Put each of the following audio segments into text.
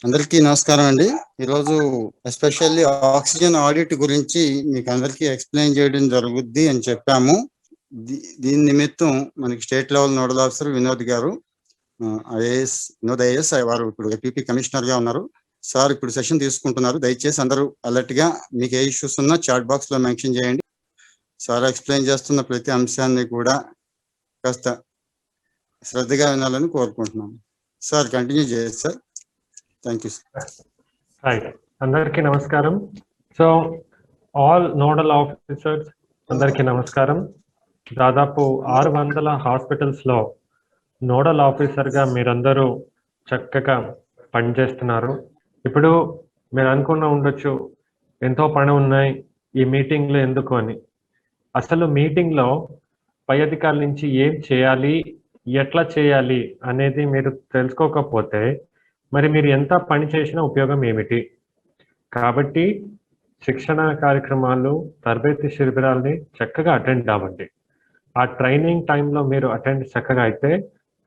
అందరికీ నమస్కారం అండి. ఈరోజు ఎస్పెషల్లీ ఆక్సిజన్ ఆడిట్ గురించి మీకు అందరికీ ఎక్స్ప్లెయిన్ చేయడం జరుగుద్ది అని చెప్పాము. దీని నిమిత్తం మనకి state level nodal officer Vinod గారు, వినోద్ ఐఏఎస్ వారు ఇప్పుడు ఏపీపీ కమిషనర్ గా ఉన్నారు. సార్ ఇప్పుడు సెషన్ తీసుకుంటున్నారు. దయచేసి అందరూ అలర్ట్ గా మీకు ఏ ఇష్యూస్ ఉన్నా చాట్ బాక్స్ లో మెన్షన్ చేయండి. సార్ ఎక్స్ప్లెయిన్ చేస్తున్న ప్రతి అంశాన్ని కూడా కాస్త శ్రద్ధగా వినాలని కోరుకుంటున్నాను. సార్ కంటిన్యూ చేయండి sir. Thank you sir. Right, అందరికీ నమస్కారం. సో ఆల్ నోడల్ ఆఫీసర్స్ అందరికీ నమస్కారం. దాదాపు 600 హాస్పిటల్స్ లో నోడల్ ఆఫీసర్ గా మీరందరూ చక్కగా పనిచేస్తున్నారు. ఇప్పుడు మీరు అనుకున్న ఉండొచ్చు, ఎంతో పని ఉన్నాయి ఈ మీటింగ్ లో ఎందుకు అని. అసలు మీటింగ్ లో పై అధికారుల నుంచి ఏం చేయాలి, ఎట్లా చేయాలి అనేది మీరు తెలుసుకోకపోతే మరి మీరు ఎంత పని చేసినా ఉపయోగం ఏమిటి? కాబట్టి శిక్షణ కార్యక్రమాలు, తరబేతి శిబిరాల్ని చక్కగా అటెండ్ అవ్వండి. ఆ ట్రైనింగ్ టైంలో మీరు అటెండ్ చక్కగా అయితే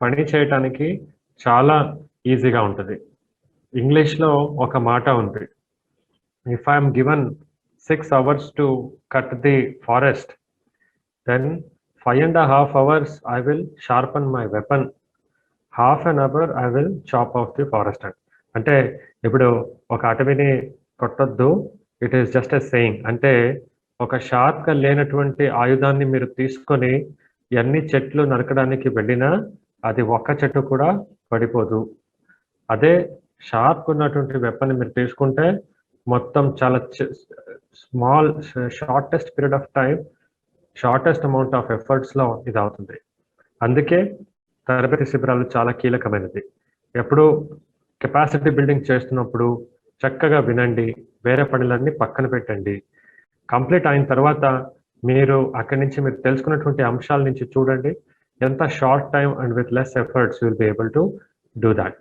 పని చేయటానికి చాలా ఈజీగా ఉంటుంది. ఇంగ్లీష్లో ఒక మాట ఉంది, if I'm given 6 hours to cut the forest, then 5.5 hours I will sharpen my weapon, half an hour I will chop off the forest. అంటే ఇప్పుడు ఒక అటవీని కొట్టొద్దు, it is just a saying. అంటే ఒక షార్ప్గా లేనటువంటి ఆయుధాన్ని మీరు తీసుకొని ఎన్ని చెట్లు నరకడానికి వెళ్ళినా అది ఒక్క చెట్టు కూడా పడిపోదు. అదే షార్ప్ ఉన్నటువంటి వెపన్ మీరు తీసుకుంటే మొత్తం చాలా small shortest period of time, shortest amount of ఎఫర్ట్స్లో ఇది అవుతుంది. అందుకే తరబేతి శిబిరాలు చాలా కీలకమైనది. ఎప్పుడు కెపాసిటీ బిల్డింగ్ చేస్తున్నప్పుడు చక్కగా వినండి, వేరే పనులన్నీ పక్కన పెట్టండి. కంప్లీట్ అయిన తర్వాత మీరు అక్కడి నుంచి మీరు తెలుసుకున్నటువంటి అంశాల నుంచి చూడండి, ఎంత short time and with less efforts you will be able to do that.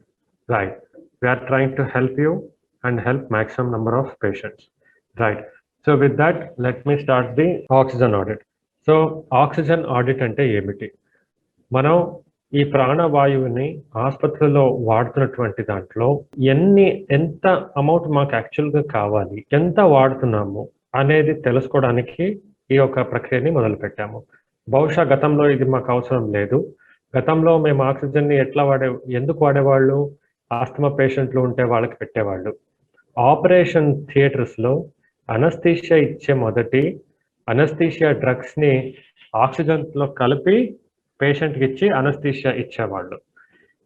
Right, we're trying to help you and help maximum number of patients. Right. So with that, let me start the oxygen audit. So oxygen audit అంటే ఏమిటి? మనం ఈ ప్రాణవాయువుని ఆసుపత్రిలో వాడుతున్నటువంటి దాంట్లో ఎంత amount మాకు యాక్చువల్గా కావాలి, ఎంత వాడుతున్నాము అనేది తెలుసుకోవడానికి ఈ యొక్క ప్రక్రియని మొదలు పెట్టాము. బహుశా గతంలో ఇది మాకు అవసరం లేదు. గతంలో మేము ఆక్సిజన్ని ఎందుకు వాడేవాళ్ళు? ఆస్తమా పేషెంట్లు ఉంటే వాళ్ళకి పెట్టేవాళ్ళు. ఆపరేషన్ థియేటర్స్లో అనస్థీషియా ఇచ్చే మొదటి అనస్థీషియా డ్రగ్స్ని ఆక్సిజన్లో కలిపి పేషెంట్కి ఇచ్చి అనస్థీషియా ఇచ్చేవాళ్ళు.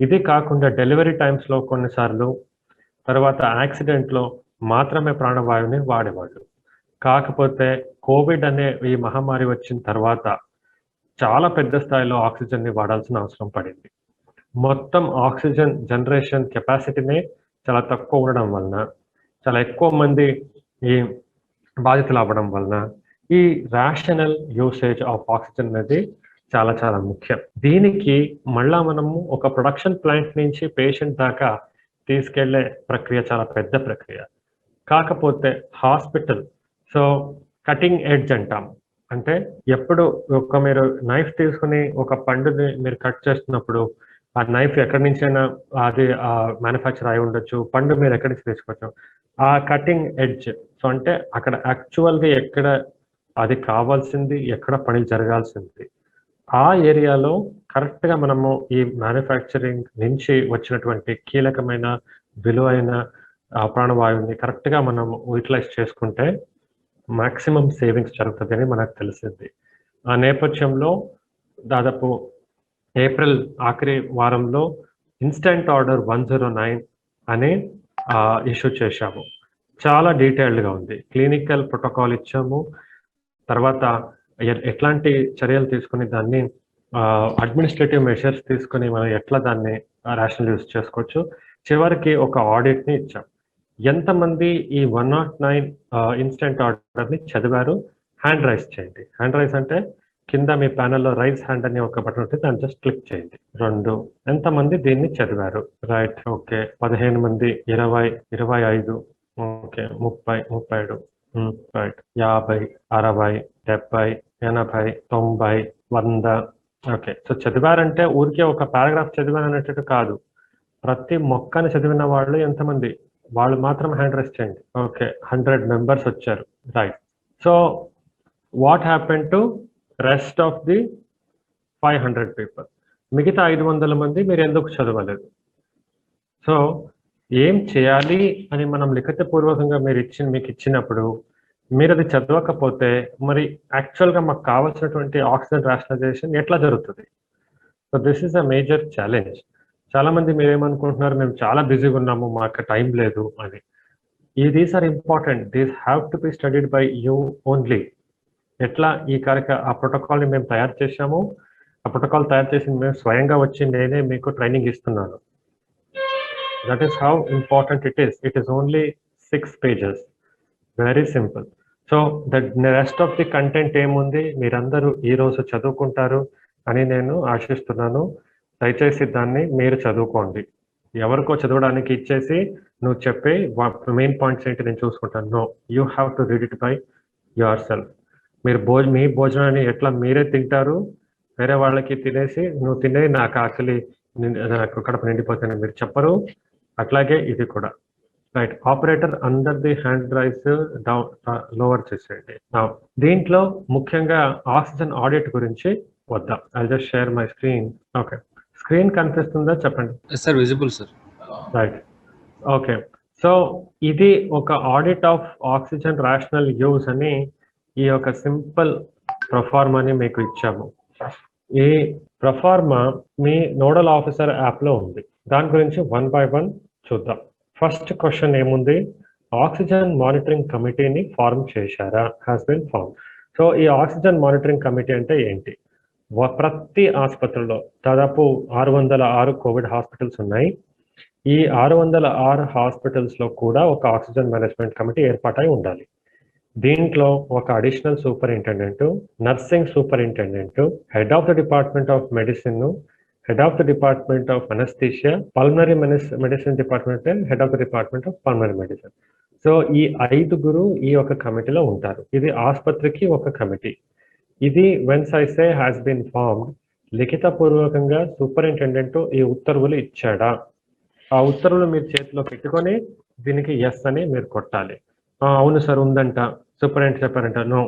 ఇది కాకుండా డెలివరీ టైమ్స్లో కొన్నిసార్లు, తర్వాత యాక్సిడెంట్లో మాత్రమే ప్రాణవాయువుని వాడేవాళ్ళు. కాకపోతే కోవిడ్ అనే ఈ మహమ్మారి వచ్చిన తర్వాత చాలా పెద్ద స్థాయిలో ఆక్సిజన్ని వాడాల్సిన అవసరం పడింది. మొత్తం ఆక్సిజన్ జనరేషన్ కెపాసిటీనే చాలా తక్కువ ఉండడం వలన, చాలా ఎక్కువ మంది ఈ బాధితులు అవ్వడం వలన ఈ రేషనల్ యూసేజ్ ఆఫ్ ఆక్సిజన్ అనేది చాలా చాలా ముఖ్యం. దీనికి మళ్ళా మనము ఒక ప్రొడక్షన్ ప్లాంట్ నుంచి పేషెంట్ దాకా తీసుకెళ్లే ప్రక్రియ చాలా పెద్ద ప్రక్రియ. కాకపోతే హాస్పిటల్, సో కటింగ్ ఎడ్జ్ అంటాం. అంటే ఎప్పుడు మీరు నైఫ్ తీసుకుని ఒక పండుని మీరు కట్ చేస్తున్నప్పుడు ఆ నైఫ్ ఎక్కడి నుంచైనా అది మ్యానుఫ్యాక్చర్ అయి ఉండొచ్చు, పండు మీరు ఎక్కడి నుంచి తీసుకోవచ్చు. ఆ కటింగ్ ఎడ్జ్, సో అంటే అక్కడ యాక్చువల్గా ఎక్కడ అది కావాల్సింది, ఎక్కడ పని జరగాల్సింది, ఆ ఏరియాలో కరెక్ట్గా మనము ఈ మ్యానుఫ్యాక్చరింగ్ నుంచి వచ్చినటువంటి కీలకమైన విలువైన ప్రాణవాయువుని కరెక్ట్గా మనము యూటిలైజ్ చేసుకుంటే మాక్సిమం సేవింగ్స్ జరుగుతుందని మనకు తెలిసింది. ఆ నేపథ్యంలో దాదాపు ఏప్రిల్ ఆఖరి వారంలో ఇన్స్టెంట్ ఆర్డర్ 109 అని ఇష్యూ చేశాము. చాలా డీటెయిల్డ్గా ఉంది. క్లినికల్ ప్రోటోకాల్ ఇచ్చాము. తర్వాత ఎట్లాంటి చర్యలు తీసుకుని దాన్ని అడ్మినిస్ట్రేటివ్ మెషర్స్ తీసుకుని మనం ఎట్లా దాన్ని రేషనల్ యూజ్ చేసుకోవచ్చు. చివరికి ఒక ఆడిట్ని ఇచ్చాం. ఎంతమంది ఈ 109 ఇన్స్టెంట్ ఆర్డర్ని చదివారు? హ్యాండ్ రైజ్ చేయండి. హ్యాండ్ రైజ్ అంటే కింద మీ ప్యానెల్లో రైజ్ హ్యాండ్ అని ఒక బటన్ ఉంటుంది, దాన్ని జస్ట్ క్లిక్ చేయండి. 2. ఎంతమంది దీన్ని చదివారు? Right, okay. 15 మంది, 20, 25, ఓకే, 30, 37, రైట్, 50, 60, 70, 80, 90, 100. ఓకే, సో చదివారంటే ఊరికే ఒక పారాగ్రాఫ్ చదివాను అనేటట్టు కాదు. ప్రతి మొక్కని చదివిన వాళ్ళు ఎంతమంది? వాళ్ళు మాత్రం హ్యాండ్ రైస్ చేయండి. ఓకే, 100 మెంబర్స్ వచ్చారు. Right. So what happen to rest of the 500 people? మిగతా 500 మంది మీరు ఎందుకు చదవలేదు? సో ఏం చేయాలి అని మనం లిఖితపూర్వకంగా మీకు ఇచ్చినప్పుడు మీరు అది చదవకపోతే మరి యాక్చువల్గా మాకు కావాల్సినటువంటి ఆక్సిజన్ రేషనలైజేషన్ ఎట్లా జరుగుతుంది? So this is a major challenge. చాలా మంది మీరేమనుకుంటున్నారు, మేము చాలా బిజీగా ఉన్నాము, మాకు టైం లేదు అని. These are important. These have to be studied by you only. ఎట్లా ఆ ప్రోటోకాల్ని మేము తయారు చేశాము. ఆ ప్రోటోకాల్ తయారు చేసి మేము స్వయంగా వచ్చి నేనే మీకు ట్రైనింగ్ ఇస్తున్నాను. That is how important it is. It is only 6 pages. Very simple. So the rest of the content ఏముంది మీరందరూ ఈరోజు చదువుకుంటారు అని నేను ఆశిస్తున్నాను. దయచేసి దాన్ని మీరు చదువుకోండి. ఎవరికో చదవడానికి ఇచ్చేసి నువ్వు చెప్పే మెయిన్ పాయింట్స్ ఏంటి నేను చూసుకుంటాను. No, you have to read it by yourself. మీరు మీ భోజనాన్ని ఎట్లా మీరే తింటారు, వేరే వాళ్ళకి తినేసి నువ్వు తినే నాకు ఆకలి నాకు కడుపు నిండిపోతుంది మీరు చెప్పరు. అట్లాగే ఇది కూడా. Right. Operator under the hand raise down lower చేసేయండి. దీంట్లో ముఖ్యంగా ఆక్సిజన్ ఆడిట్ గురించి వద్దాం. I just share my screen. Okay, screen కనిపిస్తుందా చెప్పండి. Sir visible sir. Right. Okay, so ఇది ఒక audit of oxygen rational use అని ఈ యొక్క సింపుల్ ప్రొఫార్మాని మీకు ఇచ్చాము. ఈ ప్రొఫార్మా మీ నోడల్ ఆఫీసర్ యాప్లో ఉంది. దాని గురించి 1 by 1 చూద్దాం. ఫస్ట్ క్వశ్చన్ ఏముంది? ఆక్సిజన్ మానిటరింగ్ కమిటీని ఫార్మ్ చేశారా? Has been form. సో ఈ ఆక్సిజన్ మానిటరింగ్ కమిటీ అంటే ఏంటి? ప్రతి ఆసుపత్రిలో దాదాపు 606 కోవిడ్ హాస్పిటల్స్ ఉన్నాయి. ఈ 606 హాస్పిటల్స్లో కూడా ఒక ఆక్సిజన్ మేనేజ్మెంట్ కమిటీ ఏర్పాటై ఉండాలి. దీంట్లో ఒక additional superintendent, nursing superintendent, head of the department of medicine, head of the department of anaesthesia, pulmonary medicine department and head of the department of pulmonary medicine. So ఈ 5గురు ఈ ఒక కమిటీలో ఉంటారు. ఇది ఆసుపత్రికి ఒక కమిటీ. ఇది whence I say has been formed, లిఖితపూర్వకంగా సూపరింటెండెంట్ ఈ ఉత్తర్వులు ఇచ్చాడా? ఆ ఉత్తర్వులు మీరు చేతిలో పెట్టుకొని దీనికి ఎస్ అని మీరు కొట్టాలి. అవును సార్ ఉందంట, సూపరింటెండెంట్ చెప్పారంట. నో,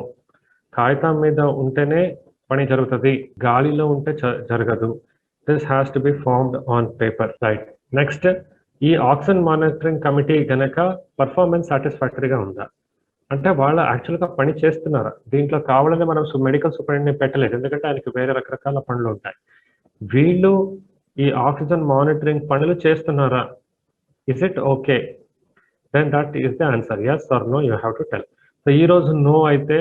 కాగితం మీద ఉంటేనే పని జరుగుతుంది, గాలిలో ఉంటే జరగదు. This has to be formed on paper. Right. Next, ఈ ఆక్సిజన్ మానిటరింగ్ కమిటీ గనక పర్ఫార్మెన్స్ సాటిస్ఫాక్టరీగా ఉందా అంటే వాళ్ళు యాక్చువల్గా పని చేస్తున్నారా? దీంట్లో కావాలని మనం మెడికల్ సూపరింటెండెంట్ పెట్టలేదు, ఎందుకంటే ఆయనకి వేరే రకరకాల పనులు ఉంటాయి. వీళ్ళు ఈ ఆక్సిజన్ మానిటరింగ్ పనులు చేస్తున్నారా? Is it okay? Then that is the answer. Yes or no you have to tell. So ఈ రోజు నో అయితే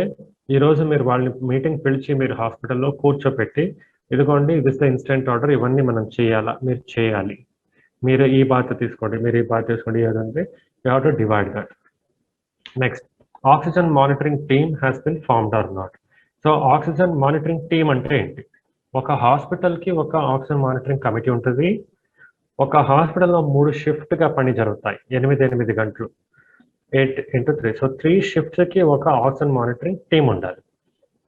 ఈ రోజు మీరు వాళ్ళని మీటింగ్ పిలిచి మీరు హాస్పిటల్లో కూర్చోపెట్టి ఇదిగోండి దిస్ ద ఇన్స్టెంట్ ఆర్డర్, ఇవన్నీ మనం చేయాలా, మీరు చేయాలి, మీరు ఈ బాధ్యత తీసుకోండి, మీరు ఈ బాధ్యత తీసుకోండి, ఏదంటే you have to divide that. Next, oxygen monitoring team has been formed or not. So oxygen monitoring team అంటే ఏంటి? ఒక హాస్పిటల్కి ఒక ఆక్సిజన్ మానిటరింగ్ కమిటీ ఉంటుంది. ఒక హాస్పిటల్లో 3 షిఫ్ట్గా పని జరుగుతాయి, 8 గంటలు, 8 into 3. సో 3 షిఫ్ట్స్కి ఒక ఆక్సిజన్ మానిటరింగ్ టీమ్ ఉండాలి.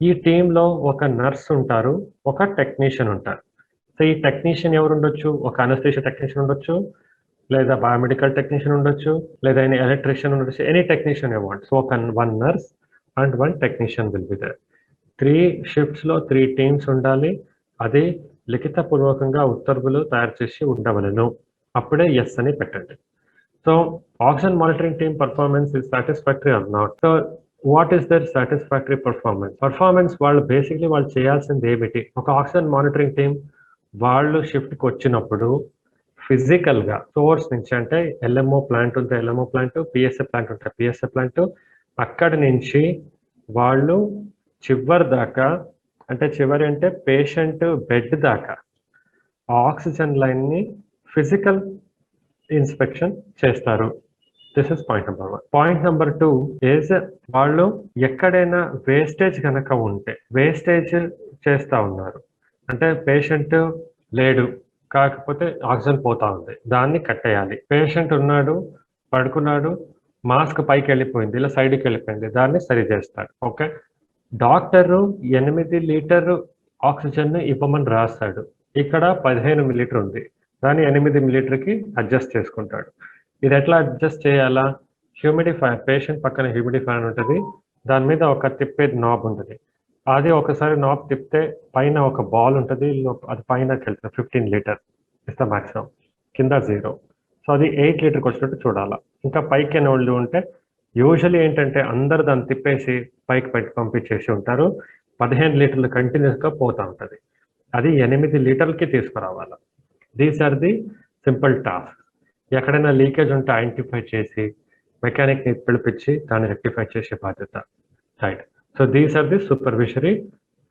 ఈ టీంలో ఒక నర్స్ ఉంటారు, ఒక టెక్నీషియన్ ఉంటారు. సో ఈ టెక్నీషియన్ ఎవరు ఉండొచ్చు? ఒక అనస్థీషియా టెక్నీషియన్ ఉండొచ్చు, లేదా బయోమెడికల్ టెక్నీషియన్ ఉండొచ్చు, లేదా ఎలక్ట్రీషియన్ ఉండొచ్చు, any technician you want. So one nurse and 1 technician will be there. 3 షిఫ్ట్స్లో 3 teams ఉండాలి. అది లిఖితపూర్వకంగా ఉత్తర్వులు తయారు చేసి ఉండవలను. అప్పుడే ఎస్ అని పెట్టండి. So oxygen monitoring team performance is satisfactory or not. So what is their satisfactory performance? వాళ్ళు బేసిక్లీ వాళ్ళు చేయాల్సింది ఏమిటి? ఒక ఆక్సిజన్ మానిటరింగ్ టీమ్ వాళ్ళు షిఫ్ట్కి వచ్చినప్పుడు ఫిజికల్గా సోర్స్ నుంచి, అంటే ఎల్ఎంఓ ప్లాంట్ ఉంటే ఎల్ఎంఓ ప్లాంట్, పిఎస్ఏ ప్లాంట్ ఉంటే పిఎస్ఏ ప్లాంట్, అక్కడి నుంచి వాళ్ళు చివరి దాకా, అంటే చివరి అంటే పేషెంట్ బెడ్ దాకా ఆక్సిజన్ లైన్ని ఫిజికల్ ఇన్స్పెక్షన్ చేస్తారు. This is point number 1. Point number 2 is వాళ్ళు ఎక్కడైనా వేస్టేజ్ కనుక ఉంటే, వేస్టేజ్ చేస్తూ ఉన్నారు అంటే పేషెంట్ లేడు కాకపోతే ఆక్సిజన్ పోతా ఉంది, దాన్ని కట్టేయాలి. పేషెంట్ ఉన్నాడు, పడుకున్నాడు, మాస్క్ పైకి వెళ్ళిపోయింది, ఇలా సైడ్కి వెళ్ళిపోయింది, దాన్ని సరి చేస్తాడు. ఓకే, డాక్టరు 8 లీటర్ ఆక్సిజన్ ఇవ్వమని రాస్తాడు, ఇక్కడ 15 మిల్లీలీటర్ ఉంది, దాన్ని 8 లీటర్కి అడ్జస్ట్ చేసుకుంటాడు. ఇది ఎట్లా అడ్జస్ట్ చేయాలా? హ్యూమిడిఫైయర్, పేషెంట్ పక్కన హ్యూమిడిఫైయర్ ఉంటుంది, దాని మీద ఒక తిప్పేది నాబ్ ఉంటుంది. అది ఒకసారి నాబ్ తిప్పితే పైన ఒక బాల్ ఉంటుంది, అది పైనకి వెళ్తుంది. 15 లీటర్ ఇస్ ద మాక్సిమం, కింద 0. సో అది 8 లీటర్కి వచ్చినట్టు చూడాలా. ఇంకా పైకి వాళ్ళు ఉంటే యూజువల్లీ ఏంటంటే అందరు దాన్ని తిప్పేసి పైకి పెట్టి పంపించేసి ఉంటారు. 15 లీటర్లు కంటిన్యూస్గా పోతూ ఉంటుంది. అది 8 లీటర్లకి తీసుకురావాలి. These are the simple task. ఎక్కడైనా లీకేజ్ ఉంటే ఐడెంటిఫై చేసి మెకానిక్ని పిలిపించి దాన్ని రెక్టిఫై చేసే బాధ్యత. Right. So these are the supervisory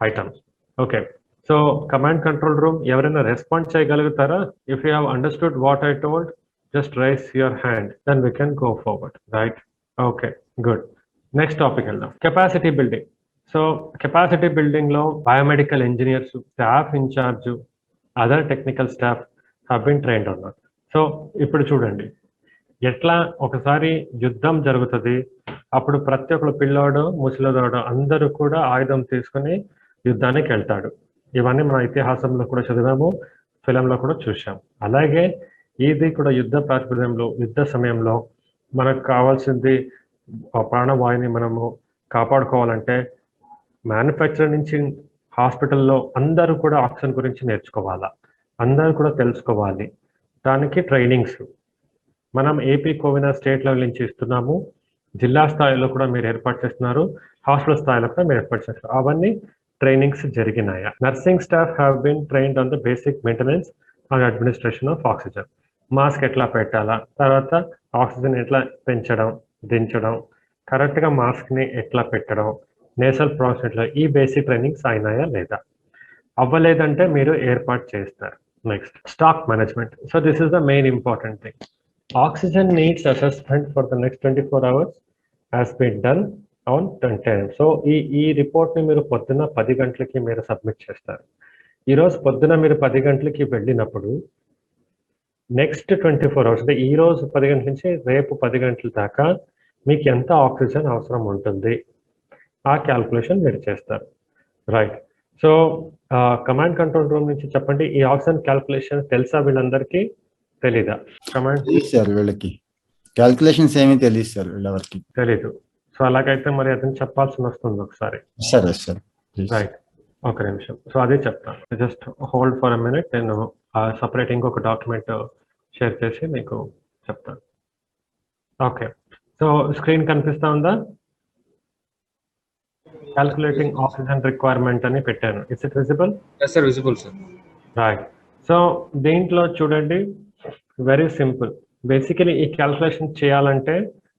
items. Okay. So command control room ఎవరైనా రెస్పాండ్ చేయగలుగుతారా? If you have understood what I told, just raise your hand, then we can go forward, right? Okay, good. Next topic వెళ్దాం. Capacity building. So capacity building లో biomedical engineers, staff incharge, other technical staff have been trained on. So ఇప్పుడు చూడండి, ఎట్లా ఒకసారి యుద్ధం జరుగుతుంది, అప్పుడు ప్రతి ఒక్కరు పిల్లోడు ముసలిదోడు అందరూ కూడా ఆయుధం తీసుకుని యుద్ధానికి వెళ్తాడు. ఇవన్నీ మన ఇతిహాసంలో కూడా చదివాము, ఫిలంలో కూడా చూసాం. అలాగే ఇది కూడా యుద్ధ ప్రాతిపదికలో, యుద్ధ సమయంలో మనకు కావాల్సింది ప్రాణవాయుని మనము కాపాడుకోవాలంటే మ్యానుఫ్యాక్చర్ నుంచి హాస్పిటల్లో అందరూ కూడా ఆక్సిజన్ గురించి నేర్చుకోవాలా, అందరూ కూడా తెలుసుకోవాలి. దానికి ట్రైనింగ్స్ మనం ఏపీ కోవినా స్టేట్ లెవెల్ నుంచి ఇస్తున్నాము, జిల్లా స్థాయిలో కూడా మీరు ఏర్పాటు చేస్తున్నారు, హాస్పిటల్ స్థాయిలో కూడా మీరు ఏర్పాటు చేస్తున్నారు. అవన్నీ ట్రైనింగ్స్ జరిగినాయా? Nursing staff have been trained on the basic maintenance and administration of oxygen. Mask ఎట్లా పెట్టాలా, తర్వాత ఆక్సిజన్ ఎట్లా పెంచడం, దించడం, కరెక్ట్గా మాస్క్ని ఎట్లా పెట్టడం, నేసల్ ప్రాసెస్ ఎట్లా, ఈ బేసిక్ ట్రైనింగ్స్ అయినాయా లేదా? అవ్వలేదంటే మీరు ఏర్పాటు చేస్తారు. Next stock management. So this is the main important thing. Oxygen needs assessment for the next 24 hours has been done on 10 AM. సో ఈ రిపోర్ట్ని మీరు పొద్దున్న 10 గంటలకి మీరు సబ్మిట్ చేస్తారు. ఈరోజు పొద్దున మీరు 10 గంటలకి వెళ్ళినప్పుడు నెక్స్ట్ 24 hours అంటే ఈ రోజు 10 గంటల నుంచి రేపు 10 గంటల దాకా మీకు ఎంత ఆక్సిజన్ అవసరం ఉంటుంది, ఆ క్యాల్కులేషన్ మీరు చేస్తారు. Right. So command control room నుంచి చెప్పండి, ఈ ఆక్సిజన్ క్యాల్కులేషన్ తెలుసా వీళ్ళందరికీ, తెలీదా? కమాండ్ సార్ వీళ్ళకి క్యాల్కులేషన్స్ ఏమీ తెలియదు సార్, వీళ్ళెవరికి తెలీదు. సో అలాగైతే మరి అతను చెప్పాల్సి వస్తుంది ఒకసారి. సరే సార్. రైట్, ఒక నిమిషం. సో అదే చెప్తాను, just hold for a minute. నేను సపరేట్ ఇంకొక డాక్యుమెంట్ షేర్ చేసి మీకు చెప్తాను. ఓకే. సో స్క్రీన్ కనిపిస్తా ఉందా? క్యాల్కులేటింగ్ ఆక్సిజన్ రిక్వైర్మెంట్ అని పెట్టాను. It's it visible? Yes sir, visible sir. Right. So దీంట్లో చూడండి, వెరీ సింపుల్. బేసికలీ ఈ క్యాల్కులేషన్ చేయాలంటే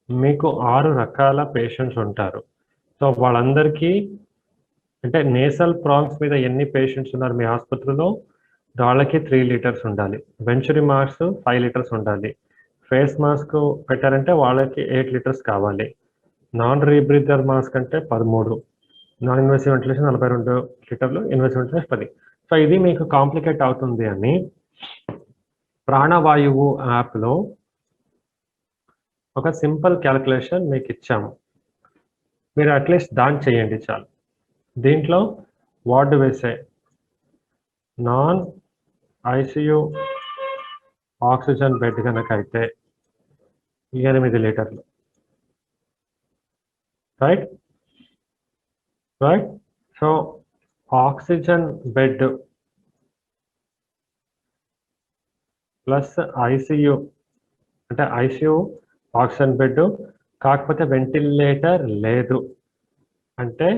మీకు 6 రకాల పేషెంట్స్ ఉంటారు. సో వాళ్ళందరికీ అంటే నేసల్ ప్రాన్స్ మీద ఎన్ని పేషెంట్స్ ఉన్నారు మీ ఆసుపత్రిలో, వాళ్ళకి 3 లీటర్స్ ఉండాలి. వెంచురీ మాస్క్ 5 లీటర్స్ ఉండాలి. ఫేస్ మాస్క్ పెట్టారంటే వాళ్ళకి 8 లీటర్స్ కావాలి. నాన్ రీబ్రీదర్ మాస్క్ అంటే 13, నాన్ ఇన్వెసివ్ వెంటిలేషన్ 42 లీటర్లు, ఇన్వెసివ్ వెంటిలేషన్ 10. సో ఇది మీకు కాంప్లికేట్ అవుతుంది అని ప్రాణవాయువు యాప్లో ఒక సింపుల్ క్యాల్కులేషన్ మీకు ఇచ్చాము. మీరు అట్లీస్ట్ దాన్ని చేయండి చాలు. దీంట్లో వార్డు వేసే నాన్ ఐసియు ఆక్సిజన్ బెడ్ కనుక అయితే 8 లీటర్లు. Right right. So oxygen bed plus ICU అంటే ఐసియు ఆక్సిజన్ బెడ్ కాకపోతే వెంటిలేటర్ లేదు అంటే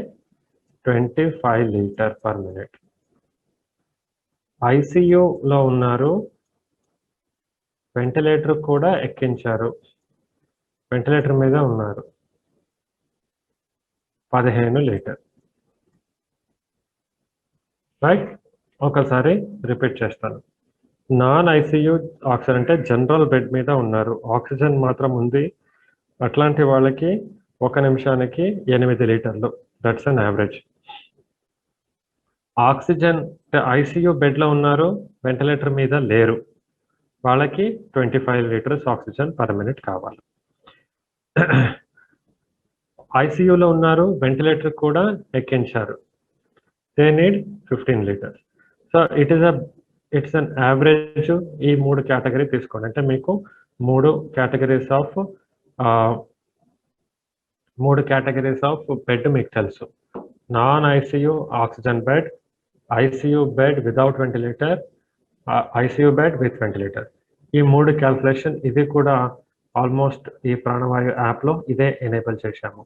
25 లీటర్ పర్ మినిట్. ఐసియులో ఉన్నారు, వెంటిలేటర్ కూడా ఎక్కించారు, వెంటిలేటర్ మీద ఉన్నారు, 15 లీటర్. రైట్. ఒకసారి రిపీట్ చేస్తాను. నాన్ ఐసియు ఆక్సిజన్ అంటే జనరల్ బెడ్ మీద ఉన్నారు, ఆక్సిజన్ మాత్రం ఉంది, అట్లాంటి వాళ్ళకి 1 నిమిషానికి 8 లీటర్లు. That's an average. Oxygen ICU బెడ్లో ఉన్నారు, వెంటిలేటర్ మీద లేరు, వాళ్ళకి 25 లీటర్స్ ఆక్సిజన్ పర్ మినిట్ కావాలి. ఐసియులో ఉన్నారు, వెంటిలేటర్ కూడా ఎక్కించారు, they need 15 litres. So it is a it's an average. ఈ 3 కేటగిరీ తీసుకోండి. అంటే మీకు 3 categories of 3 categories of bed మీకు తెలుసు. Non ICU oxygen bed, ICU bed without ventilator, ICU bed with ventilator. ఈ 3 క్యాల్కులేషన్ ఇది కూడా ఆల్మోస్ట్ ఈ ప్రాణవాయు యాప్లో ఇదే ఎనేబుల్ చేశాము.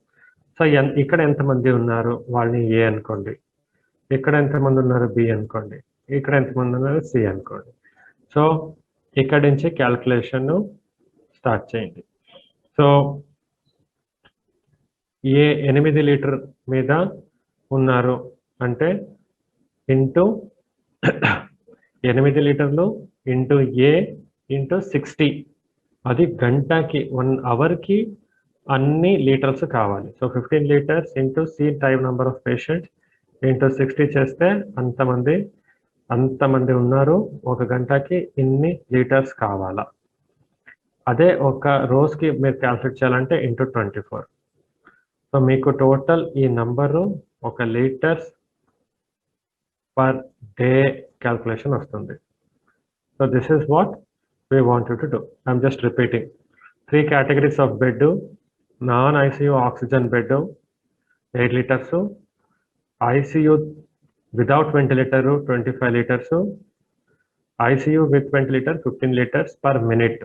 సో ఇక్కడ ఎంతమంది ఉన్నారు వాళ్ళని ఏ అనుకోండి, ఇక్కడ ఎంతమంది ఉన్నారు బి అనుకోండి, ఇక్కడ ఎంతమంది ఉన్నారు సి అనుకోండి. సో ఇక్కడ నుంచి క్యాల్కులేషన్ స్టార్ట్ చేయండి. సో ఏ 8 లీటర్ మీద ఉన్నారు అంటే ఇంటూ 8 లీటర్లు ఇంటూ ఏ ఇంటూ 60, అది గంటకి 1 అవర్కి అన్ని లీటర్స్ కావాలి. So 15 litres into C type number of patients into 60 చేస్తే అంతమంది ఉన్నారు, ఒక గంటకి ఇన్ని లీటర్స్ కావాలా. అదే ఒక రోజుకి మీరు క్యాల్కులేట్ చేయాలంటే ఇంటూ 24. సో మీకు టోటల్ ఈ number 1 litres per day calculation వస్తుంది. So this is what we want you to do. I'm just repeating. 3 categories of bed: non-ICU oxygen bed 8 liters, ICU without ventilator 25 liters, ICU with ventilator 15 liters per minute.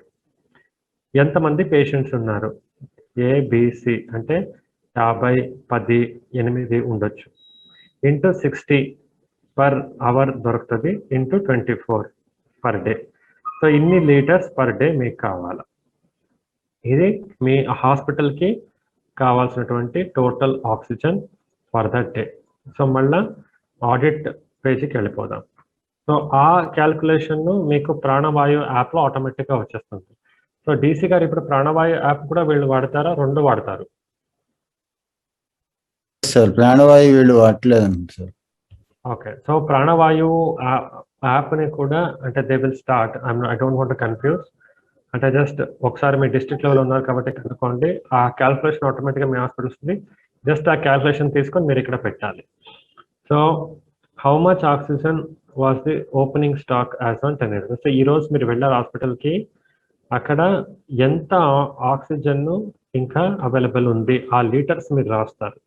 ఎంతమంది patients ఉన్నారు? ABC అంటే 50, 10, 8 ఉండొచ్చు. Into 60 per hour దొరుకుతుంది, into 24 per day. So ఇన్ని litres per day మీకు కావాలి. ఇది మీ హాస్పిటల్కి కావాల్సినటువంటి total oxygen for that day. So మళ్ళీ ఆడిట్ పేజీకి వెళ్ళిపోదాం. సో ఆ క్యాల్కులేషన్ను మీకు ప్రాణవాయు యాప్లో ఆటోమేటిక్గా వచ్చేస్తుంది. సో డీసీ గారు ఇప్పుడు ప్రాణవాయు యాప్ కూడా వీళ్ళు వాడతారా? 2 వాడతారు సార్. ప్రాణవాయు వీళ్ళు వాడలేదండి సార్. ఓకే. సో ప్రాణవాయు యాప్ని కూడా అంటే they will start. I don't want to confuse. అంటే జస్ట్ ఒకసారి మీ డిస్ట్రిక్ట్ లెవెల్ ఉన్నారు కాబట్టి కనుక్కోండి. ఆ క్యాల్కులేషన్ ఆటోమేటిక్గా మీ హాస్పిటల్ వస్తుంది. జస్ట్ ఆ క్యాల్కులేషన్ తీసుకొని మీరు ఇక్కడ పెట్టాలి. So how much oxygen was the opening stock as on 10 April. So ఈరోజు మీరు వెళ్ళారు హాస్పిటల్కి, అక్కడ ఎంత ఆక్సిజన్ ఇంకా అవైలబుల్ ఉంది ఆ లీటర్స్ మీరు రాస్తారు.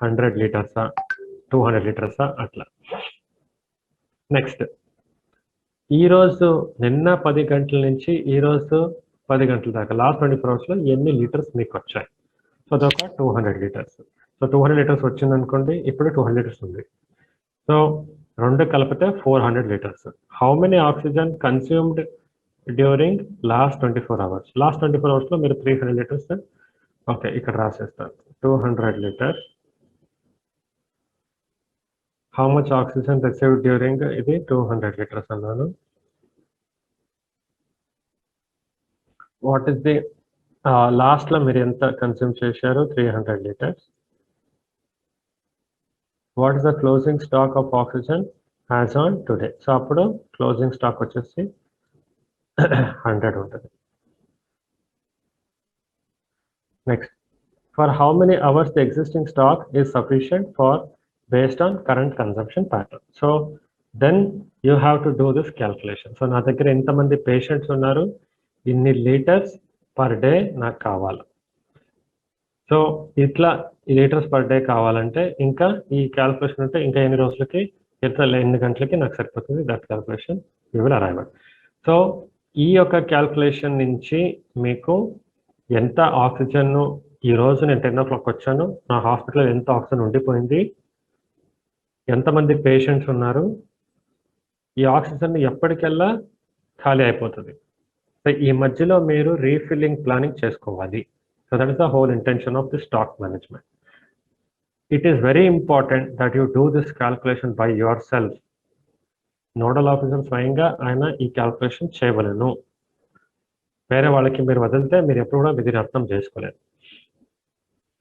100 లీటర్సా, 200 లీటర్సా అట్లా. నెక్స్ట్, ఈరోజు నిన్న 10 గంటల నుంచి ఈరోజు 10 గంటల దాకా లాస్ట్ 24 అవర్స్లో ఎన్ని లీటర్స్ మీకు వచ్చాయి? సో అదొక 200 లీటర్స్. సో 200 లీటర్స్ వచ్చింది అనుకోండి, ఇప్పుడు 200 లీటర్స్ ఉంది. సో 2 కలిపితే 400 litres. How many oxygen consumed during last 24 hours? Last 24 అవర్స్లో మీరు 300 లీటర్స్ ఓకే ఇక్కడ రాసేస్తారు. 200 litres. How much oxygen received during, ఇది 200 లీటర్స్ అన్నాను. వాట్ ఈస్ ది లాస్ట్లో మీరు ఎంత కన్స్యూమ్ చేశారు? 300 litres. What is the closing stock of oxygen as on today? So అప్పుడు క్లోజింగ్ స్టాక్ వచ్చేసి 100 ఉంటుంది. Next, for how many hours the existing stock is sufficient for based on current consumption pattern. So then you have to do this calculation. So నా దగ్గర ఎంతమంది patients ఉన్నారు, ఇన్ని litres per day నాకు కావాలి. So ఇట్లా లీటర్స్ పర్ డే కావాలంటే ఇంకా ఈ క్యాల్కులేషన్ ఉంటే ఇంకా ఎన్ని రోజులకి ఎన్ని గంటలకి నాకు సరిపోతుంది. That calculation you will arrive at. So ఈ యొక్క క్యాల్కులేషన్ నుంచి మీకు ఎంత ఆక్సిజన్, ఈ రోజు నేను 10 o'clock వచ్చాను, నా హాస్పిటల్లో ఎంత ఆక్సిజన్ ఉండిపోయింది, ఎంతమంది పేషెంట్స్ ఉన్నారు, ఈ ఆక్సిజన్ ఎప్పటికెల్లా ఖాళీ అయిపోతుంది. సో ఈ మధ్యలో మీరు రీఫిల్లింగ్ ప్లానింగ్ చేసుకోవాలి. So that is the whole intention of the stock management. It is very important that you do this calculation by your self. Nodal officer స్వయంగా ఆయన ఈ క్యాల్కులేషన్ చేయవలను. వేరే వాళ్ళకి మీరు వదిలితే మీరు ఎప్పుడు కూడా దీన్ని అర్థం చేసుకోలేరు.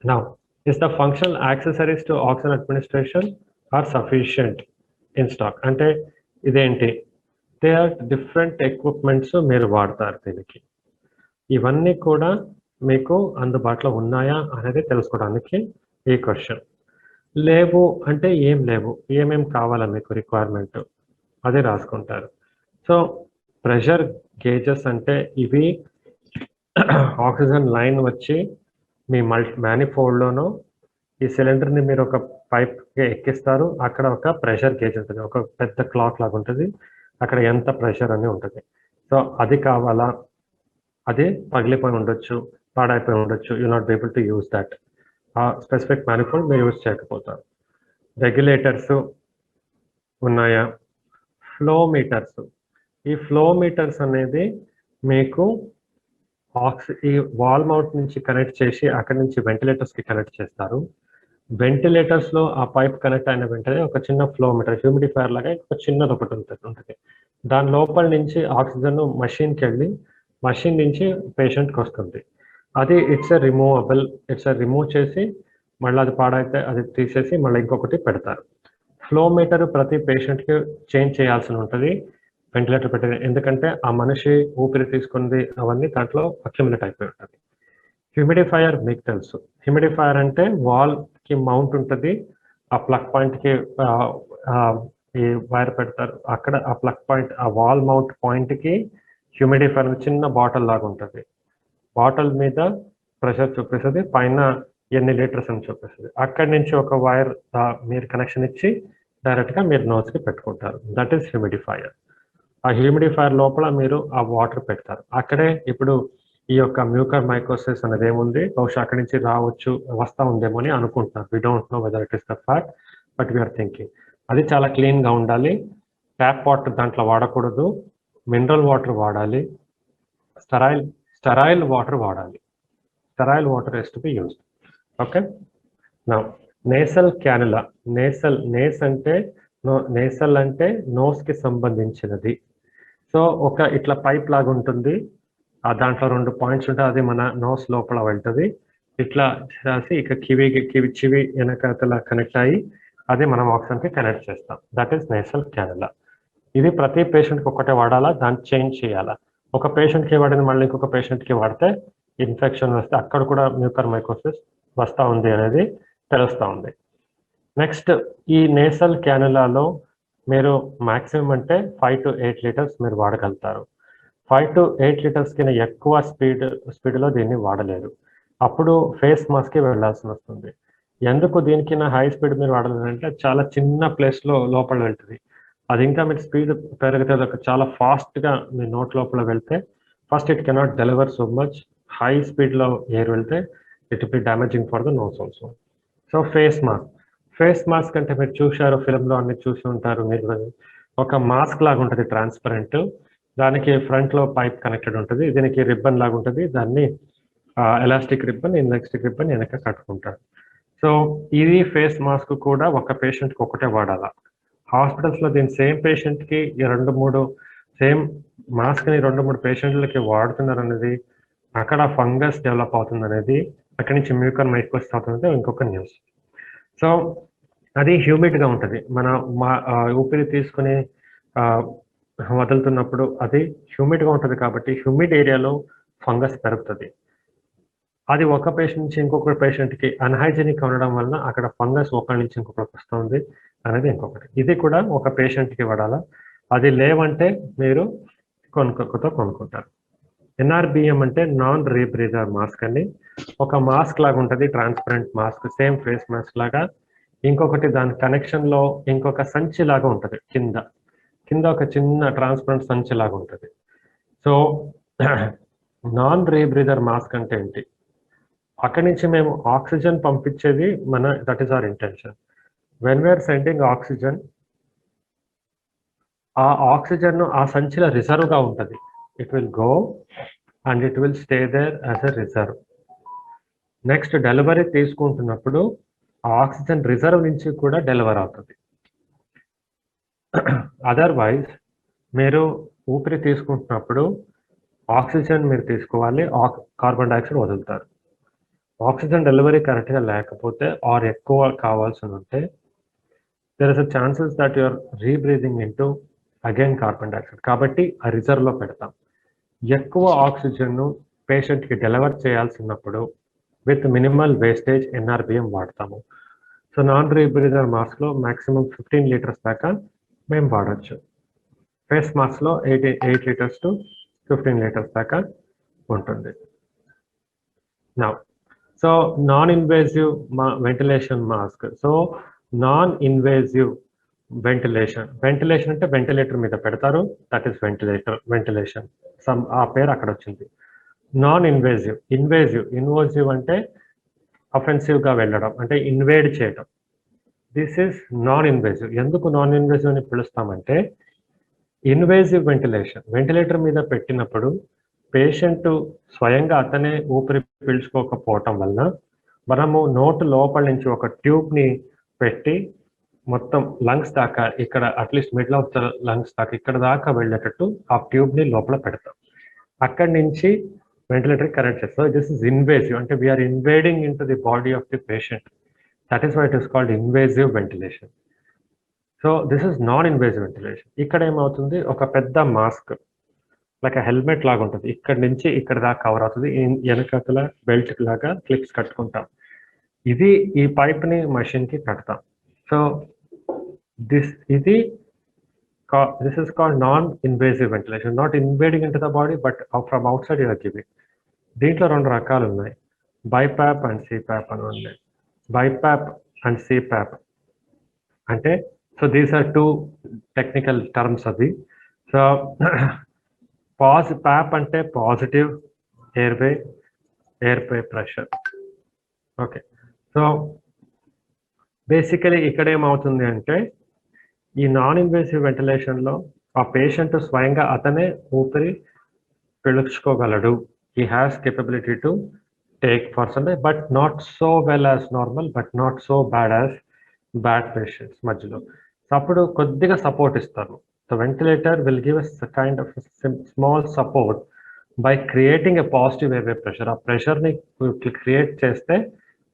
Now is the functional accessories to oxygen administration are sufficient in stock? అంటే ఇదేంటి? దే ఆర్ డిఫరెంట్ ఎక్విప్మెంట్స్ మీరు వాడతారు దీనికి. ఇవన్నీ కూడా మీకు అందుబాటులో ఉన్నాయా అనేది తెలుసుకోవడానికి ఈ క్వశ్చన్. లేవు అంటే ఏం లేవు, ఏమేం కావాలా మీకు రిక్వైర్మెంట్ అది రాసుకుంటారు. సో ప్రెషర్ గేజెస్ అంటే ఇవి ఆక్సిజన్ లైన్ వచ్చి మీ మ్యానిఫోల్డ్లోనో ఈ సిలిండర్ని మీరు ఒక పైప్ ఎక్కిస్తారు. అక్కడ ఒక ప్రెషర్ గేజ్ ఉంటుంది, ఒక పెద్ద క్లాక్ లాగా ఉంటుంది, అక్కడ ఎంత ప్రెషర్ అని ఉంటుంది. సో అది కావాలా, అది పగిలిపోయి ఉండొచ్చు, పాడైపోయి ఉండొచ్చు, you not be able to use that. ఆ స్పెసిఫిక్ మ్యానిఫోల్డ్ మీరు యూజ్ చేయకపోతారు. రెగ్యులేటర్స్ ఉన్నాయా? Flow meters. ఈ ఫ్లో మీటర్స్ అనేది మీకు ఈ వాల్ మౌంట్ నుంచి కనెక్ట్ చేసి అక్కడి నుంచి వెంటిలేటర్స్కి కనెక్ట్ చేస్తారు. వెంటిలేటర్స్లో ఆ పైప్ కనెక్ట్ అయిన వెంటనే ఒక చిన్న ఫ్లో మీటర్, హ్యూమిడిఫైర్ లాగా ఒక చిన్నది ఒకటి ఉంటుంది. దాని లోపల నుంచి ఆక్సిజన్ మషిన్కి వెళ్ళి మషిన్ నుంచి పేషెంట్కి వస్తుంది. అది ఇట్స్ రిమూవబుల్, రిమూవ్ చేసి మళ్ళీ అది పాడైతే అది తీసేసి మళ్ళీ ఇంకొకటి పెడతారు. ఫ్లో మీటర్ ప్రతి పేషెంట్కి చేంజ్ చేయాల్సి ఉంటుంది వెంటిలేటర్ పెట్టింది, ఎందుకంటే ఆ మనిషి ఊపిరి తీసుకుంది అవన్నీ దాంట్లో అక్యుములేట్ అయిపోయి ఉంటుంది. హ్యూమిడిఫైయర్ మీకు తెలుసు. హ్యూమిడిఫైయర్ అంటే వాల్కి మౌంట్ ఉంటుంది, ఆ ప్లగ్ పాయింట్కి ఈ వైర్ పెడతారు, అక్కడ ఆ ప్లగ్ పాయింట్ ఆ వాల్ మౌంట్ పాయింట్కి హ్యూమిడిఫైయర్ చిన్న బాటిల్ లాగా ఉంటుంది. బాటిల్ మీద ప్రెషర్ చూపిస్తుంది, పైన ఎన్ని లీటర్స్ అని చూపిస్తుంది. అక్కడి నుంచి ఒక వైర్ మీరు కనెక్షన్ ఇచ్చి డైరెక్ట్గా మీరు నోస్కి పెట్టుకుంటారు. That is humidifier. ఆ హ్యూమిడిఫైయర్ లోపల మీరు ఆ వాటర్ పెడతారు. అక్కడే ఇప్పుడు ఈ యొక్క మ్యూకర్ మైకోసిస్ అనేది ఏముంది, బహుశా అక్కడి నుంచి వస్తా ఉందేమో అని అనుకుంటున్నారు. We don't know whether it is the fact, but we're thinking. అది చాలా క్లీన్గా ఉండాలి. ట్యాప్ వాటర్ దాంట్లో వాడకూడదు, మినరల్ వాటర్ వాడాలి, స్టరైల్ వాటర్ వాడాలి. Sterile water is to be used. Okay. Now nasal cannula. నేస్ అంటే నేసల్ అంటే నోస్కి సంబంధించినది. సో ఒక ఇట్లా పైప్ లాగా ఉంటుంది, దాంట్లో 2 పాయింట్స్ ఉంటాయి, అది మన నోస్ లోపల వెళ్తుంది. ఇట్లా రాసి ఇక చివి వెనకతల కనెక్ట్ అయ్యి అది మనం ఆక్సిజన్కి కనెక్ట్ చేస్తాం. That is nasal క్యానులా. ఇది ప్రతి పేషెంట్కి ఒకటే వాడాలా, దాన్ని చేంజ్ చేయాలా. ఒక పేషెంట్కి వాడింది మళ్ళీ ఇంకొక పేషెంట్కి వాడితే ఇన్ఫెక్షన్ వస్తే అక్కడ కూడా మ్యూకర్ మైకోసిస్ వస్తూ ఉంది అనేది తెలుస్తూ ఉంది. నెక్స్ట్, ఈ నేసల్ క్యానులాలో మీరు మాక్సిమం అంటే 5 to 8 లీటర్స్ మీరు వాడగలుగుతారు. 5 to 8 లీటర్స్ కింద ఎక్కువ స్పీడ్లో దీన్ని వాడలేరు. అప్పుడు ఫేస్ మాస్క్కి వెళ్ళాల్సి వస్తుంది. ఎందుకు దీనికైనా హై స్పీడ్ మీరు వాడాలంటే చాలా చిన్న ప్లేస్లో లోపల వెళ్తుంది. అది ఇంకా మీరు స్పీడ్ పెరిగితే చాలా ఫాస్ట్గా మీ నోట్ లోపల వెళ్తే first it cannot deliver so much. High స్పీడ్లో ఎయిర్ వెళ్తే it be damaging for the nose also. So face mask అంటే మీరు చూశారు, ఫిల్మ్లో అన్ని చూసి ఉంటారు మీరు. ఒక మాస్క్ లాగా ఉంటుంది, ట్రాన్స్పరెంట్. దానికి ఫ్రంట్లో పైప్ కనెక్టెడ్ ఉంటుంది, దీనికి రిబ్బన్ లాగా ఉంటుంది, దాన్ని ఎలాస్టిక్ రిబ్బన్ వెనక కట్టుకుంటారు. సో ఇది ఫేస్ మాస్క్ కూడా ఒక పేషెంట్కి ఒకటే వాడాలా. హాస్పిటల్స్లో దీని సేమ్ పేషెంట్కి 2-3 సేమ్ మాస్క్ని 2-3 పేషెంట్లకి వాడుతున్నారు అనేది, అక్కడ ఫంగస్ డెవలప్ అవుతుంది అనేది, అక్కడి నుంచి మ్యూకర్ మైకోసిస్ అవుతుంది ఇంకొక న్యూస్. సో అది హ్యూమిడ్గా ఉంటుంది, మన ఊపిరి తీసుకుని వదులుతున్నప్పుడు అది హ్యూమిడ్గా ఉంటుంది కాబట్టి హ్యూమిడ్ ఏరియాలో ఫంగస్ పెరుగుతుంది. అది ఒక పేషెంట్ నుంచి ఇంకొక పేషెంట్కి అన్హైజీనిక్ ఉండడం వలన అక్కడ ఫంగస్ ఒకరి నుంచి ఇంకొకరికి వస్తుంది అనేది ఇంకొకటి. ఇది కూడా ఒక పేషెంట్కి వాడాలా. అది లేవంటే మీరు కొనుక్కుంటారు. ఎన్ఆర్బిఎం అంటే నాన్ రీబ్రీదర్ మాస్క్ అని, ఒక మాస్క్ లాగా ఉంటుంది, transparent mask, same face mask లాగా. ఇంకొకటి దాని కనెక్షన్లో ఇంకొక సంచి లాగా ఉంటుంది, కింద ఒక చిన్న ట్రాన్స్పరెంట్ సంచి లాగా ఉంటుంది. సో నాన్ రీబ్రీదర్ మాస్క్ అంటే ఏంటి? అక్కడి నుంచి మేము ఆక్సిజన్ పంపించేది that is our intention. When we are sending oxygen, ఆ ఆక్సిజన్ ఆ సంచిలో రిజర్వ్గా ఉంటుంది. It will go and it will stay there as a reserve. Next delivery తీసుకుంటున్నప్పుడు ఆ ఆక్సిజన్ రిజర్వ్ నుంచి కూడా డెలివర్ అవుతుంది. అదర్వైజ్ మీరు ఊపిరి తీసుకుంటున్నప్పుడు ఆక్సిజన్ మీరు తీసుకోవాలి, కార్బన్ డైఆక్సైడ్ వదులుతారు. ఆక్సిజన్ డెలివరీ కరెక్ట్గా లేకపోతే ఆర్ ఎక్కువ కావాల్సి ఉంటే there is a chances that you are rebreathing into again carbon dioxide. కాబట్టి ఆ రిజర్వ్లో పెడతాం. ఎక్కువ ఆక్సిజన్ను పేషెంట్కి డెలివర్ చేయాల్సినప్పుడు విత్ మినిమల్ వేస్టేజ్ ఎన్ఆర్బిఎం వాడతాము. సో నాన్ రీబ్రీదర్ మాస్క్లో మ్యాక్సిమం 15 లీటర్స్ దాకా మేము వాడచ్చు. ఫేస్ మాస్క్ లో 8 లీటర్స్ టు 15 లీటర్స్ దాకా ఉంటుంది. Now so non invasive ventilation mask. So non invasive ventilation అంటే వెంటిలేటర్ మీద పెడతారు, దట్ ఈస్ వెంటిలేషన్ ఆ పేరు అక్కడ వచ్చింది. నాన్ ఇన్వేజివ్ అంటే అఫెన్సివ్ గా వెళ్ళడం, అంటే ఇన్వేడ్ చేయడం. This is non invasive. ఎందుకు నాన్ ఇన్వేజివ్ అని పిలుస్తామంటే, ఇన్వేజివ్ వెంటిలేటర్ మీద పెట్టినప్పుడు పేషెంట్ స్వయంగా అతనే ఊపిరి పీల్చుకోకపోవటం వలన మనము నోటు లోపల నుంచి ఒక ట్యూబ్ ని పెట్టి మొత్తం లంగ్స్ దాకా, ఇక్కడ at least middle of the lungs దాకా ఇక్కడ దాకా వెళ్ళేటట్టు ఆ ట్యూబ్ ని లోపల పెడతాం. అక్కడి నుంచి వెంటిలేటర్ కనెక్ట్ చేస్తాం. దిస్ ఇస్ ఇన్వేజివ్, అంటే we are invading into the body of the patient. That is why it is called invasive ventilation. So this is non invasive ventilation. ఇక్కడ ఏమవుతుంది, ఒక పెద్ద మాస్క్ లైక్ హెల్మెట్ లాగా ఉంటుంది, ఇక్కడ నుంచి ఇక్కడ దాకా కవర్ అవుతుంది. వెనకాల బెల్ట్ లాగా క్లిప్స్ కట్టుకుంటాం. ఈ పైప్ ని మషిన్ కి కడతాం. So this is called non-invasive ventilation, not invading into the body, but from outside you are giving. దీంట్లో 2 రకాలు ఉన్నాయి, బైపాప్ అండ్ సిపాప్ అని ఉన్నాయి. బైపాప్ అండ్ సిపాప్ అంటే, so these are 2 technical terms అది. సో పాప్ అంటే positive airway pressure. Okay, so basically ఇక్కడ ఏమవుతుంది అంటే, ఈ నాన్ ఇన్వేసివ్ వెంటిలేషన్ లో ఆ పేషెంట్ స్వయంగా అతనే ఊపిరి పీల్చుకోగలడు. He has capability to take person, but not so well as normal, but not so bad patients మధ్యలో. అప్పుడు కొద్దిగా సపోర్ట్ ఇస్తారు. The ventilator will give a kind of small support by creating a positive airway pressure. ఆ pressure ని create చేస్తే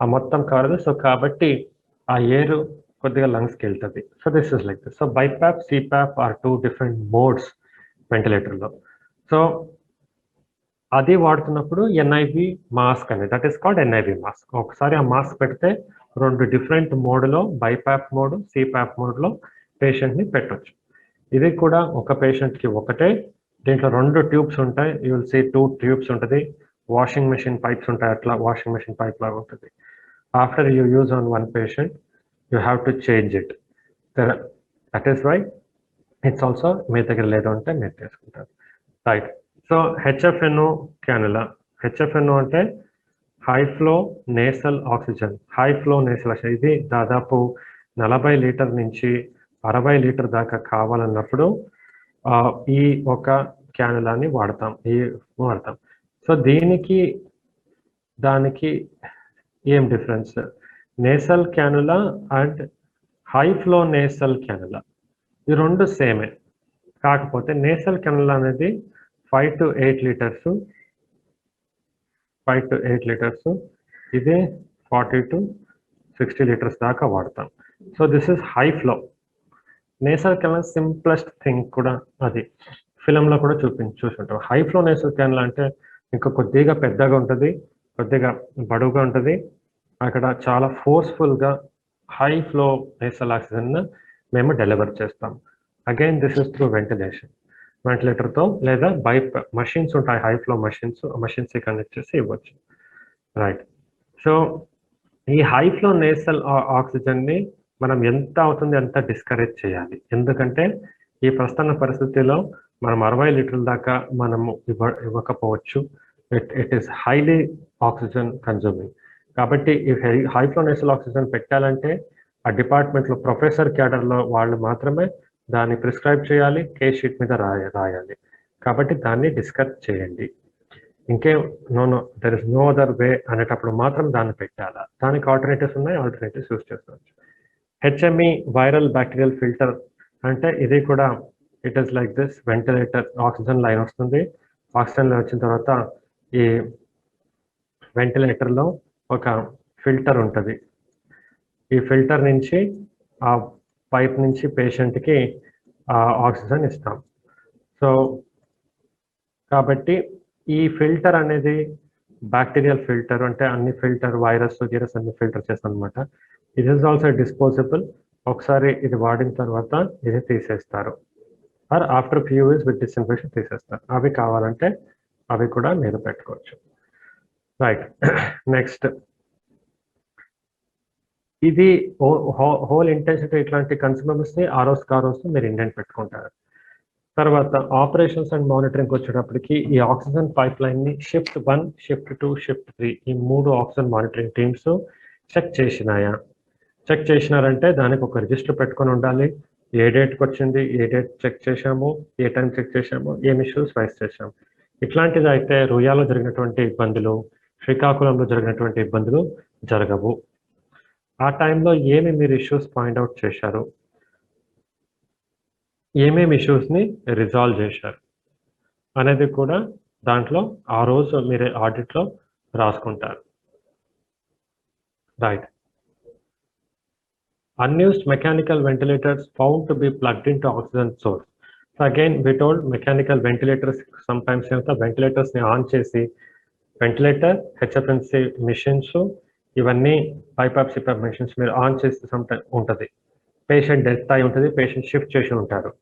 ఆ మొత్తం కాదు. సో కాబట్టి ఆ ఎయిర్ కొద్దిగా లంగ్స్కి వెళ్తుంది. So this is like this. So BiPAP, CPAP are 2 different modes వెంటిలేటర్లో. సో అది వాడుతున్నప్పుడు ఎన్ఐవి మాస్క్ అనేది, that is called NIV mask. ఒకసారి ఆ మాస్క్ పెడితే 2 డిఫరెంట్ మోడ్లో, బైపాప్ మోడ్, సిపాప్ మోడ్లో పేషెంట్ని పెట్టవచ్చు. ఇది కూడా ఒక పేషెంట్కి ఒకటే. దీంట్లో 2 ట్యూబ్స్ ఉంటాయి. యూ విల్ సీ 2 ట్యూబ్స్ ఉంటుంది. వాషింగ్ మెషిన్ పైప్స్ ఉంటాయి, అట్లా వాషింగ్ మెషిన్ పైప్ లాగా ఉంటుంది. After you use on 1 patient you have to change it. That is why it's also మీ దగ్గర లేదు అంటే మీరు తీసుకుంటారు, రైట్. సో హెచ్ఎఫ్ఎన్ఓ క్యానులా. హెచ్ఎఫ్ఎన్ఓ అంటే high flow nasal oxygen. High flow nasal oxygen ఇది దాదాపు 40 లీటర్ నుంచి 60 లీటర్ దాకా కావాలన్నప్పుడు ఈ ఒక క్యానులాని వాడతాం. సో దానికి ఏం difference? Nasal క్యానులా and high flow nasal క్యానులా ఈ 2 సేమే. కాకపోతే నేసల్ క్యానులా అనేది 5 to 8 లీటర్స్, ఇది 40 to 60 లీటర్స్ దాకా వాడతాం. So this is high flow nasal క్యానులా. Simplest thing కూడా అది ఫిలంలో కూడా చూసుంటాం. హై ఫ్లో నేసల్ క్యానులా అంటే ఇంకా కొద్దిగా పెద్దగా ఉంటుంది, కొద్దిగా బడువుగా ఉంటుంది. అక్కడ చాలా ఫోర్స్ఫుల్గా హై ఫ్లో నేసల్ ఆక్సిజన్ మేము డెలివర్ చేస్తాం. అగైన్ దిస్ ఇస్ త్రూ వెంటిలేటర్తో లేదా మషిన్స్ ఉంటాయి, హై ఫ్లో మషిన్స్ కనెక్ట్ చేసి ఇవ్వచ్చు, రైట్. సో ఈ హై ఫ్లో నేసల్ ఆక్సిజన్ని మనం ఎంత అవుతుంది అంత డిస్కరేజ్ చేయాలి. ఎందుకంటే ఈ ప్రస్తుత పరిస్థితిలో మనం 60 లీటర్ల దాకా మనము ఇవ్వకపోవచ్చు. It is highly oxygen consuming. కాబట్టి ఈ హై ఫ్లో నేసల్ ఆక్సిజన్ పెట్టాలంటే ఆ డిపార్ట్మెంట్లో ప్రొఫెసర్ క్యాడర్లో వాళ్ళు మాత్రమే దాన్ని ప్రిస్క్రైబ్ చేయాలి, కేస్ షీట్ మీద రాయాలి. కాబట్టి దాన్ని డిస్కస్ చేయండి. ఇంకేం there is no other way అనేటప్పుడు మాత్రం దాన్ని పెట్టాలా. దానికి ఆల్టర్నేటివ్స్ ఉన్నాయి, ఆల్టర్నేటివ్స్ యూస్ చేసుకోవచ్చు. హెచ్ఎంఈ వైరల్ బ్యాక్టీరియల్ ఫిల్టర్ అంటే ఇది కూడా it is like this. Ventilator oxygen line వస్తుంది. ఆక్సిజన్ లైన్ వచ్చిన తర్వాత ఈ వెంటిలేటర్లో ఒక ఫిల్టర్ ఉంటుంది. ఈ ఫిల్టర్ నుంచి ఆ పైప్ నుంచి పేషెంట్కి ఆక్సిజన్ ఇస్తాం. సో కాబట్టి ఈ ఫిల్టర్ అనేది బ్యాక్టీరియల్ ఫిల్టర్, అంటే అన్ని ఫిల్టర్, వైరస్ అన్ని ఫిల్టర్ చేస్తాం అనమాట. It is also disposable. ఒకసారి ఇది వాడిన తర్వాత ఇది తీసేస్తారు. Or after few years with disinfection తీసేస్తారు. అవి కావాలంటే అవి కూడా మీరు పెట్టుకోవచ్చు. రైట్. నెక్స్ట్, ఇది హోల్ ఇంటెన్సిటీ ఇట్లాంటి కన్స్యూమర్స్ ని ROs మీరు ఇండెంట్ పెట్టుకుంటారు. తర్వాత ఆపరేషన్స్ అండ్ మానిటరింగ్ వచ్చేటప్పటికి ఈ ఆక్సిజన్ పైప్ లైన్ ని షిఫ్ట్ 1, షిఫ్ట్ 2, షిఫ్ట్ 3 ఈ 3 ఆక్సిజన్ మానిటరింగ్ టీమ్స్ చెక్ చేసినాయా? చెక్ చేసినారంటే దానికి ఒక రిజిస్టర్ పెట్టుకొని ఉండాలి. ఏ డేట్కి వచ్చింది, ఏ డేట్ చెక్ చేశాము, ఏ టైం చెక్ చేశాము, ఏం ఇష్యూస్ ఫేస్ చేశాము. ఇట్లాంటిది అయితే రుయాలో జరిగినటువంటి ఇబ్బందులు, శ్రీకాకుళంలో జరిగినటువంటి ఇబ్బందులు జరగవు. ఆ టైంలో ఏమి మీరు ఇష్యూస్ పాయింట్అవుట్ చేశారు, ఏమేమి ఇష్యూస్ని రిజాల్వ్ చేశారు అనేది కూడా దాంట్లో ఆ రోజు మీరు ఆడిట్లో రాసుకుంటారు. Right. Unused mechanical ventilators found to be plugged into oxygen source. So again, we told mechanical ventilators sometimes ventilators ni on chesi ventilator, HFNC machines ivanni BiPAP CPAP machines meer on chesi sometimes untadi. Patient death ayi untadi, patient shift chesi untaru.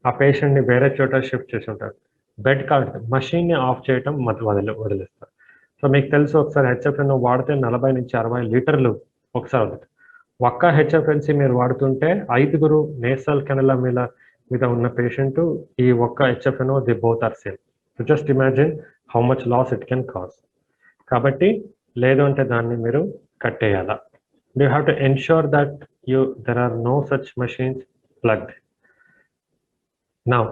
ఆ patient ని వేరే చోట shift చేసి ఉంటారు. Bed card machine ని of చేయటం వదిలేస్తారు. So మీకు తెలుసు, ఒకసారి హెచ్ఎఫ్ఎన్ వాడితే 40 నుంచి 60 లీటర్లు ఒకసారి అవుతుంది. ఒక్క హెచ్ఎఫ్ఎన్సి మీరు వాడుతుంటే 5 నేసల్ కెనల మీద ఉన్న పేషెంట్ ఈ ఒక్క HFN the both are same. So just imagine how much loss it can cause. కాబట్టి లేదు అంటే దాన్ని మీరు కట్టేయాలా. You have to ensure that there are no such machines plugged. Now,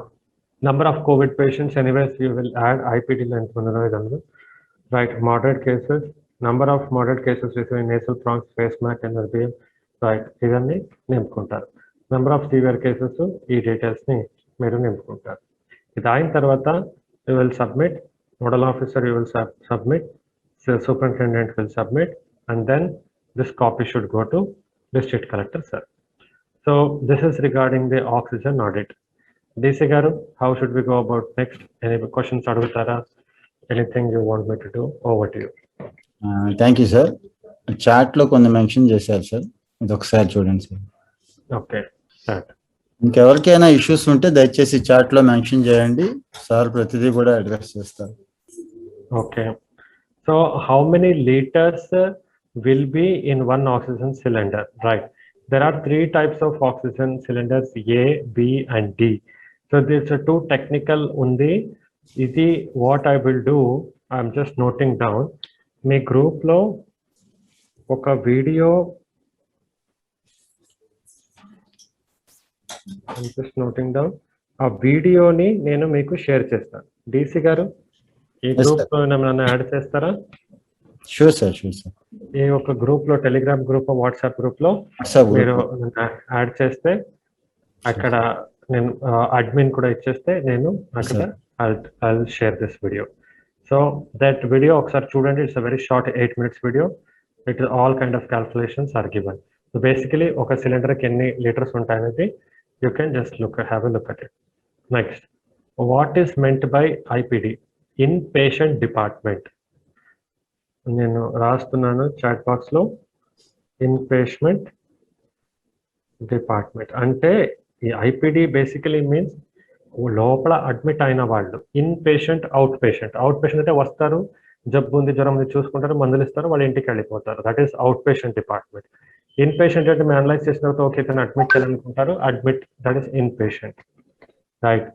number of COVID patients, anyways, you will add IPD length, right? Moderate cases, number of moderate cases receiving nasal prongs, face mask, and RBM, right? Idanni nimpukuntaru. Number of severe cases, ee details ni meeru nimpukuntaru. Idi ayin tarvata you will submit, nodal officer you will submit, superintendent will submit, and then this copy should go to district collector, sir. So this is regarding the oxygen audit. DC garu, how should we go about next? Any questions adugutara? Anything you want me to do? Over to you. Thank you sir. Chat లో కొన్ని mention చేశారు sir, ఇది ఒకసారి చూడండి sir. Okay sir. ఇంకెవరికైనా issues ఉంటే దయచేసి chat లో మెన్షన్ చేయండి, సార్ ప్రతిదీ కూడా అడ్రస్ చేస్తారు. Okay. So how many litres will be in one oxygen cylinder, right? There are 3 types of oxygen cylinders, A, B and D. So there's a 2 technical undi. Idi what I will do, I'm just noting down. Me group లో ఒక video, I'm just noting down, ఆ వీడియోని నేను మీకు share చేస్తాను. DC గారు ఈ group లో నన్ను యాడ్ చేస్తారా? Sure sir, sure sir. ఈ ఒక గ్రూప్ లో, టెలిగ్రామ్ గ్రూప్, వాట్సాప్ గ్రూప్ లో మీరు యాడ్ చేస్తే అక్కడ నేను అడ్మిన్ కూడా ఇచ్చేస్తే నేను అక్కడ I'll share this video. So that video ఒకసారి చూడండి. It's a very short 8 minutes video. It is all kind of calculations are given. So basically ఒక సిలిండర్ కి ఎన్ని litres ఉంటాయనేది you can just have a look at it. Next, what is meant by IPD? Inpatient department. నేను రాస్తున్నాను chat box లో. Inpatient department అంటే ఈ IPD basically means లోపల admit అయిన వాళ్ళు. In patient, out patient. Out patient అంటే వస్తారు, జబ్బు ఉంది, జ్వరం ఉంది, చూసుకుంటారు, మందులు ఇస్తారు, వాళ్ళ ఇంటికి వెళ్ళిపోతారు. That is out patient department. In patient అంటే మేము అనలైజ్ చేసిన తర్వాత ఓకే తను అడ్మిట్ చేయాలనుకుంటారు, admit, that is in patient, right?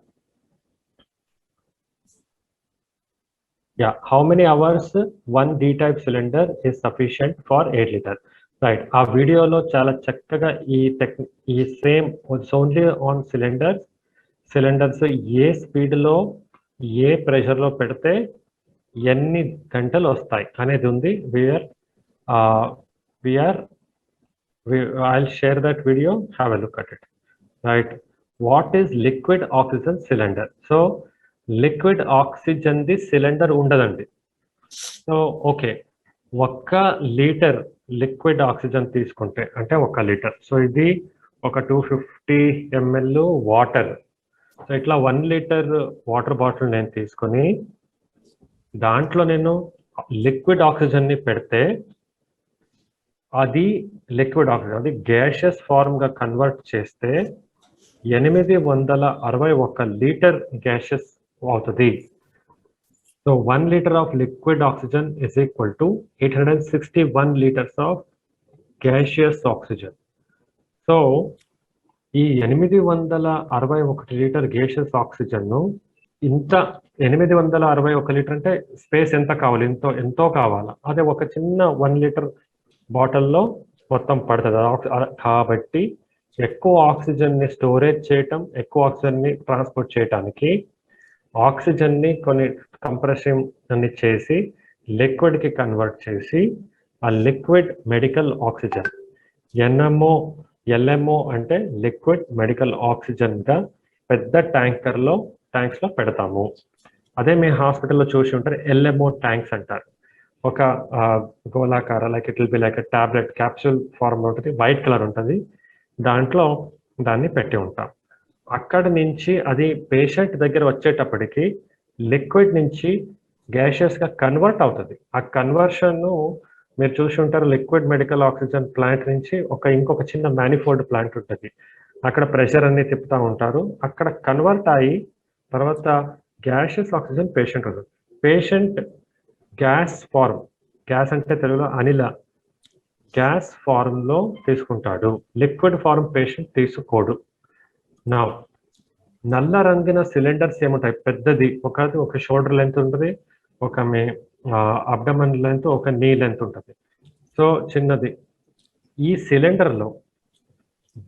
Yeah, how many hours one D-type cylinder is sufficient for 8 liter? Right. ఆ వీడియోలో చాలా చక్కగా ఈ same only on cylinders A speed లో ఏ ప్రెషర్ లో పెడితే ఎన్ని గంటలు వస్తాయి అనేది ఉంది. I'll share that video, have a look at it. Right. What is liquid oxygen cylinder? So liquid oxygen the cylinder ఉండదండి. So okay, 1 litre liquid oxygen తీసుకుంటే అంటే 1 లీటర్. సో ఇది ఒక 250 ml వాటర్. సో ఇట్లా 1 లీటర్ వాటర్ బాటిల్ నేను తీసుకొని దాంట్లో నేను లిక్విడ్ ఆక్సిజన్ ని పెడితే అది లిక్విడ్ ఆక్సిజన్, అది గ్యాషియస్ ఫార్మ్ గా కన్వర్ట్ చేస్తే 861 లీటర్ గ్యాసెస్ అవుతుంది. So 1 liter of liquid oxygen is equal to 861 liters of gaseous oxygen. So ఈ 861 లీటర్ గ్యాషియస్ ఆక్సిజన్ ను ఇంత 861 లీటర్ అంటే స్పేస్ ఎంత కావాలి, ఎంతో కావాలా, అదే ఒక చిన్న 1 liter బాటిల్లో మొత్తం పడుతుంది. కాబట్టి ఎక్కువ ఆక్సిజన్ ని స్టోరేజ్ చేయటం, ఎక్కువ ఆక్సిజన్ ని ట్రాన్స్పోర్ట్ చేయడానికి ఆక్సిజన్ ని కొన్ని కంప్రెషన్ అన్ని చేసి లిక్విడ్ కి కన్వర్ట్ చేసి ఆ liquid medical oxygen NMO LMO అంటే లిక్విడ్ మెడికల్ ఆక్సిజన్ గా పెద్ద ట్యాంక్స్ లో పెడతాము. అదే మీ హాస్పిటల్లో చూసి ఉంటారు, ఎల్ఎంఓ ట్యాంక్స్ అంటారు. ఒక గోళాకార like it will be like tablet capsule form ఉంటుంది, వైట్ కలర్ ఉంటుంది, దాంట్లో దాన్ని పెట్టి ఉంటాం. అక్కడి నుంచి అది పేషెంట్ దగ్గర వచ్చేటప్పటికి లిక్విడ్ నుంచి గ్యాషియస్ గా కన్వర్ట్ అవుతుంది. ఆ కన్వర్షన్ మీరు చూసి ఉంటారు, లిక్విడ్ మెడికల్ ఆక్సిజన్ ప్లాంట్ నుంచి ఇంకొక చిన్న మ్యానిఫోల్డ్ ప్లాంట్ ఉంటుంది, అక్కడ ప్రెషర్ అన్ని తిప్పుతూ ఉంటారు, అక్కడ కన్వర్ట్ అయ్యి తర్వాత గ్యాషియస్ ఆక్సిజన్ పేషెంట్ ఉంటుంది. పేషెంట్ గ్యాస్ ఫార్మ్, గ్యాస్ అంటే తెలుగులో అనిల, గ్యాస్ ఫార్మ్ లో తీసుకుంటాడు, లిక్విడ్ ఫార్మ్ పేషెంట్ తీసుకోడు. నా నల్ల రంగున సిలిండర్స్ ఏముంటాయి, పెద్దది ఒక షోల్డర్ లెంత్ ఉంటుంది, ఒక మీ అబ్డమన్ లెంత్, ఒక నీ లెంత్ ఉంటుంది. సో చిన్నది ఈ సిలిండర్ లో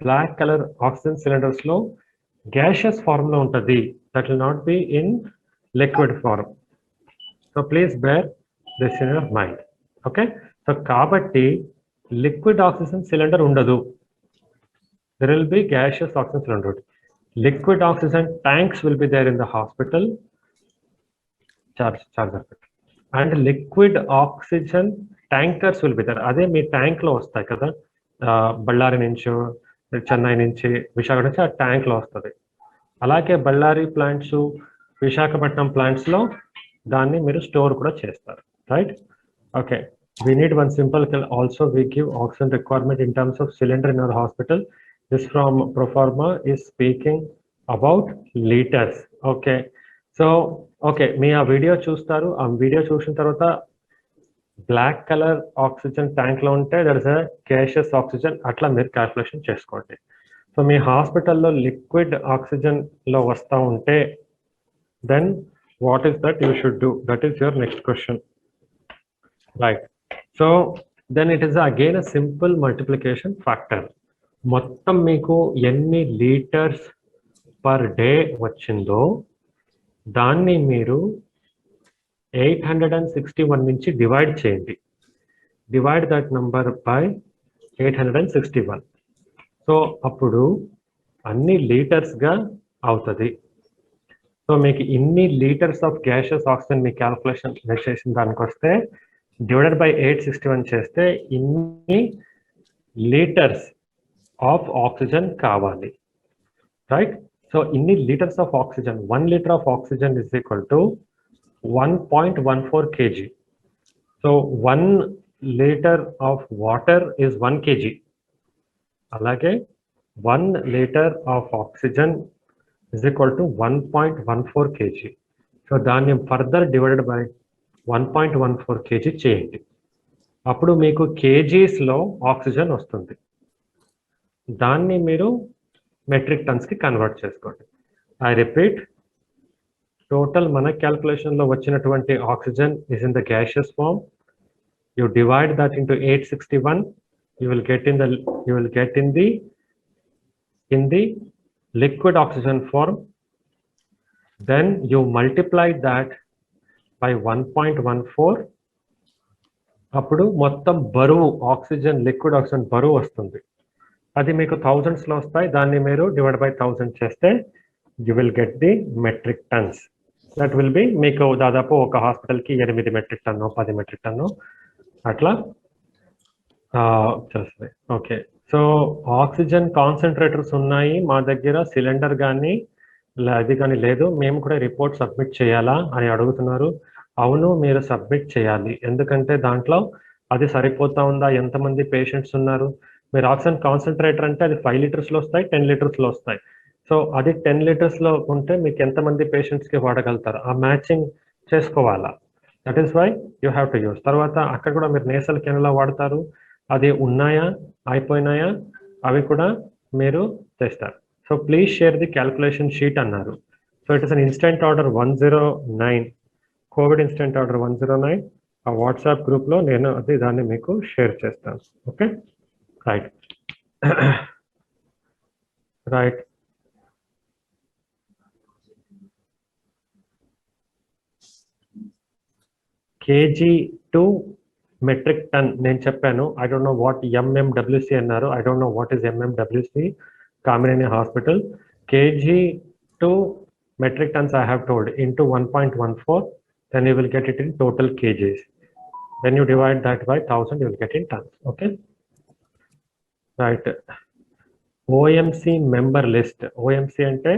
బ్లాక్ కలర్ ఆక్సిజన్ సిలిండర్స్ లో గ్యాషియస్ ఫార్మ్ లో ఉంటుంది, that will not be in liquid form. So please bear this in your mind. Okay, so కాబట్టి లిక్విడ్ ఆక్సిజన్ సిలిండర్ ఉండదు, there will be gaseous oxygen cylinder. Liquid oxygen tanks will be there in the hospital, charger, and liquid oxygen tankers will be there. అదే మీ tank లో వస్తాయి కదా, బళ్ళారి నుంచి, చెన్నై నుంచి, విశాఖ నుంచి ఆ ట్యాంక్ లో వస్తుంది. అలాగే బళ్ళారి ప్లాంట్స్, విశాఖపట్నం ప్లాంట్స్ లో దాన్ని మీరు స్టోర్ కూడా చేస్తారు, right? Okay, we need one simple also we give oxygen requirement in terms of cylinder in our hospital. This from Proforma is speaking about liters. Okay, so okay, మీ ఆ video చూస్తారు, ఆ video చూసిన తర్వాత black colour oxygen tank లో ఉంటే that is a gaseous oxygen, అట్లా మీరు calculation చేసుకోండి. సో మీ హాస్పిటల్లో లిక్విడ్ ఆక్సిజన్ లో వస్తూ ఉంటే then what is that you should do, that is your next question, right? So then it is again a simple multiplication factor. మొత్తం మీకు ఎన్ని లీటర్స్ పర్ డే వచ్చిందో దాన్ని మీరు 861 నుంచి డివైడ్ చేయండి. Divide that number by 861. So అప్పుడు అన్ని లీటర్స్ గా అవుతుంది. సో మీకు ఇన్ని litres of gaseous oxygen me calculation చేసిన దానికి వస్తే డివైడెడ్ బై 861 చేస్తే ఇన్ని లీటర్స్ ఆఫ్ ఆక్సిజన్ కావాలి, రైట్? సో ఇన్ని litres of oxygen, 1 liter of oxygen is equal to 1.14 kg. So 1 liter of water is 1 kg. అలాగే 1 liter of oxygen is equal to 1.14 kg. So దాన్ని further divided by 1.14 kg చేయండి, అప్పుడు మీకు kgs లో oxygen వస్తుంది. దాన్ని మీరు మెట్రిక్ టన్స్ కి కన్వర్ట్ చేసుకోండి. ఐ రిపీట్, టోటల్ మన క్యాల్కులేషన్ లో వచ్చినటువంటి oxygen is in the gaseous form. You divide that into 861, you will get in the liquid oxygen form. Then you multiply that by 1.14. అప్పుడు మొత్తం బరువు ఆక్సిజన్, లిక్విడ్ ఆక్సిజన్ బరువు వస్తుంది. అది మీకు థౌజండ్స్ లో వస్తాయి. దాన్ని మీరు డివైడ్ బై 1000 చేస్తే you will get the metric tons. That will be మీకు దాదాపు ఒక హాస్పిటల్ కి 8 మెట్రిక్ టన్ను 10 మెట్రిక్ టన్ను అట్లా వచ్చేస్తుంది. ఓకే, సో ఆక్సిజన్ కాన్సన్ట్రేటర్స్ ఉన్నాయి మా దగ్గర, సిలిండర్ కానీ అది కానీ లేదు, మేము కూడా రిపోర్ట్ సబ్మిట్ చేయాలా అని అడుగుతున్నారు. అవును, మీరు సబ్మిట్ చేయాలి, ఎందుకంటే దాంట్లో అది సరిపోతా ఉందా, ఎంతమంది పేషెంట్స్ ఉన్నారు. మీరు ఆక్సిజన్ కాన్సన్ట్రేటర్ అంటే అది 5 లీటర్స్లో వస్తాయి, 10 లీటర్స్లో వస్తాయి. సో సో అది 10 liters లో ఉంటే మీకు ఎంతమంది పేషెంట్స్కి వాడగలుగుతారు ఆ మ్యాచింగ్ చేసుకోవాలా. That is why you have to use. తర్వాత అక్కడ కూడా మీరు నేసల్ కెనలా వాడతారు, అది ఉన్నాయా అయిపోయినాయా అవి కూడా మీరు చేస్తారు. So please share the calculation sheet అన్నారు. So it is an instant order 109, COVID instant order 109. ఆ వాట్సాప్ గ్రూప్లో నేను అది దాన్ని మీకు షేర్ చేస్తాను. Okay, right right. KG to metric ton నేను చెప్పాను. I don't know what MMWC అన్నారు. I don't know what is MMWC. Kamineni hospital KG to metric tons I have told into 1.14, then you will get it in total kgs. When you divide that by 1000, you will get in tons. Okay, right. OMC member list. OMC ante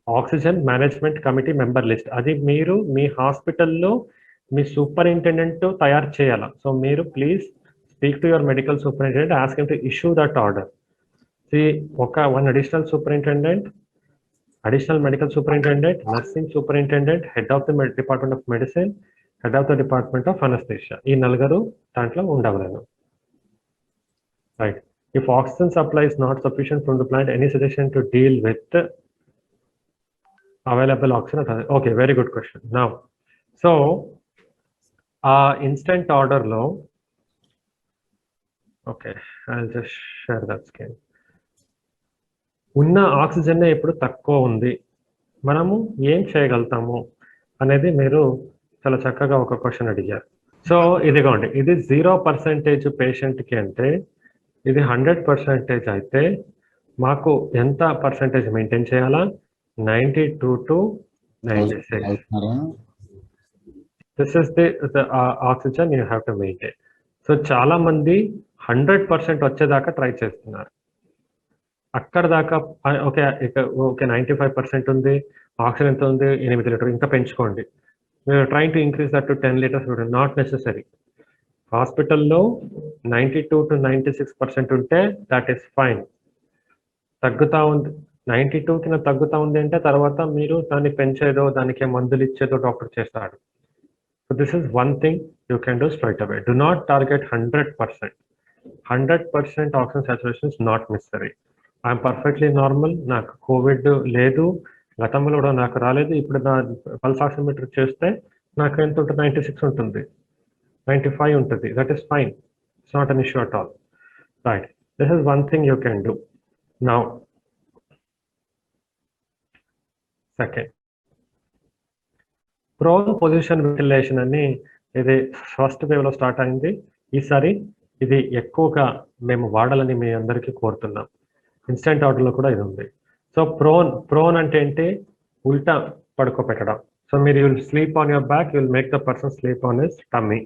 oxygen management committee member list. అది మీరు మీ హాస్పిటల్లో మీ superintendent తయారు చేయాలి. So మీరు please speak to your medical superintendent, ask him to issue that order. One additional superintendent, additional medical superintendent, nursing superintendent, head of the department of medicine, head of the department of anaesthesia, ఈ నలుగురు దాంట్లో ఉండవలను. Right. If oxygen supply is not sufficient from the plant, any suggestion to deal with available oxygen? Okay, very good question. Now, so instant order low. Okay, I'll just share that screen. ఉన్న oxygen ఇప్పుడు తక్కువ ఉంది, మనము ఏం చేయగలుగుతాము అనేది మీరు చాలా చక్కగా ఒక క్వశ్చన్ అడిగారు. సో ఇదిగోండి, ఇది 0% పేషెంట్కి అంటే ఇది 100% అయితే మాకు ఎంత పర్సెంటేజ్ మెయింటైన్ చేయాలా? 92 to 96. This is the oxygen you have to maintain. So చాలా మంది 100% వచ్చేదాకా ట్రై చేస్తున్నారు. అక్కడ దాకా ఓకే ఓకే 95% ఉంది, ఆక్సిజన్ ఎంత ఉంది? 8 లీటర్, ఇంకా పెంచుకోండి. మీరు trying to increase that to 10 liters, not necessary. హాస్పిటల్లో 92 to 96% ఉంటే దట్ ఈస్ ఫైన్. తగ్గుతా ఉంది 92 కింద తగ్గుతా ఉంది అంటే తర్వాత మీరు దాన్ని పెంచేదో దానికి మందులు ఇచ్చేదో డాక్టర్ చేస్తాడు. So this is one thing you can do straight away. Do not target 100%. 100% oxygen saturation is not necessary. I'm perfectly normal, నాకు కోవిడ్ లేదు, గతంలో కూడా నాకు రాలేదు. ఇప్పుడు నా పల్స్ ఆక్సిమీటర్ చేస్తే నాకు ఎంత ఉంటుంది? 96 ఉంటుంది, 95 ఉంటుంది. That is fine, it's not an issue at all. Right, this is one thing you can do. Now second, prone position ventilation అని ఇది ఫస్ట్ వేవ్ లో స్టార్ట్ అయింది. ఈసారి ఇది ఎక్కువగా మేము వాడాలని మీ అందరికీ కోరుతున్నాం. ఇన్స్టెంట్ ఆర్డర్లో కూడా ఇది ఉంది. సో ప్రోన్ అంటే ఏంటి? ఉల్టా పడుకోబెట్టడం. సో మీరు you will sleep on your back, you will make the person sleep on his tummy.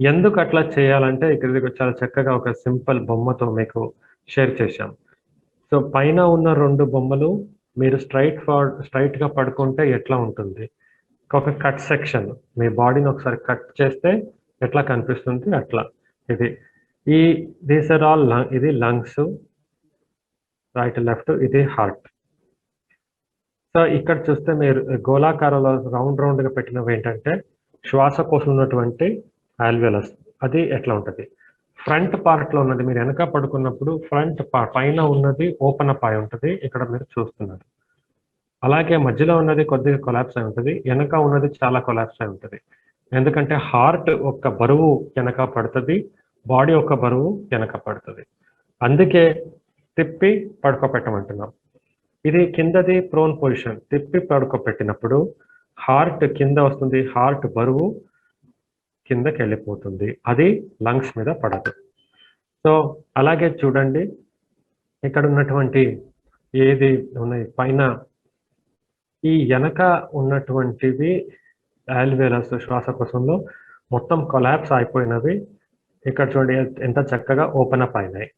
ఎందుకు అట్లా చేయాలంటే ఇక్కడ చాలా చక్కగా ఒక సింపుల్ బొమ్మతో మీకు షేర్ చేశాం. సో పైన ఉన్న 2 బొమ్మలు మీరు స్ట్రైట్ గా పడుకుంటే ఎట్లా ఉంటుంది, ఒక కట్ సెక్షన్, మీ బాడీని ఒకసారి కట్ చేస్తే ఎట్లా కనిపిస్తుంది అట్లా. ఇది దీస్ ఆర్ ఆల్ ఇది లంగ్స్, రైట్ లెఫ్ట్, ఇది హార్ట్. సో ఇక్కడ చూస్తే మీరు గోళాకారంలో రౌండ్ గా పెట్టినవి ఏంటంటే శ్వాసకోశం ఉన్నటువంటి ఆల్వియోలస్. అది ఎట్లా ఉంటుంది? ఫ్రంట్ పార్ట్ లో ఉన్నది, మీరు వెనక పడుకున్నప్పుడు ఫ్రంట్ పైన ఉన్నది ఓపెన్ అప్ అయి ఉంటుంది, ఇక్కడ మీరు చూస్తున్నారు. అలాగే మధ్యలో ఉన్నది కొద్దిగా కొలాప్స్ అయి ఉంటుంది, వెనక ఉన్నది చాలా కొలాప్స్ అయి ఉంటుంది. ఎందుకంటే హార్ట్ ఒక బరువు వెనక పడుతుంది, బాడీ ఒక బరువు వెనక పడుతుంది. అందుకే తిప్పి పడుకోబెట్టమంటున్నాం. ఇది కిందది ప్రోన్ పొజిషన్. తిప్పి పడుకోబెట్టినప్పుడు హార్ట్ కింద వస్తుంది, హార్ట్ బరువు కిందకి వెళ్ళిపోతుంది, అది లంగ్స్ మీద పడదు. సో అలాగే చూడండి, ఇక్కడ ఉన్నటువంటి ఏది ఉన్నాయి పైన ఈ వెనక ఉన్నటువంటివి ఆల్వియోలస్ శ్వాసకోశంలో మొత్తం కొలాప్స్ అయిపోయినవి. ఇక్కడ చూడండి ఎంత చక్కగా ఓపెన్ అప్ అయినాయి,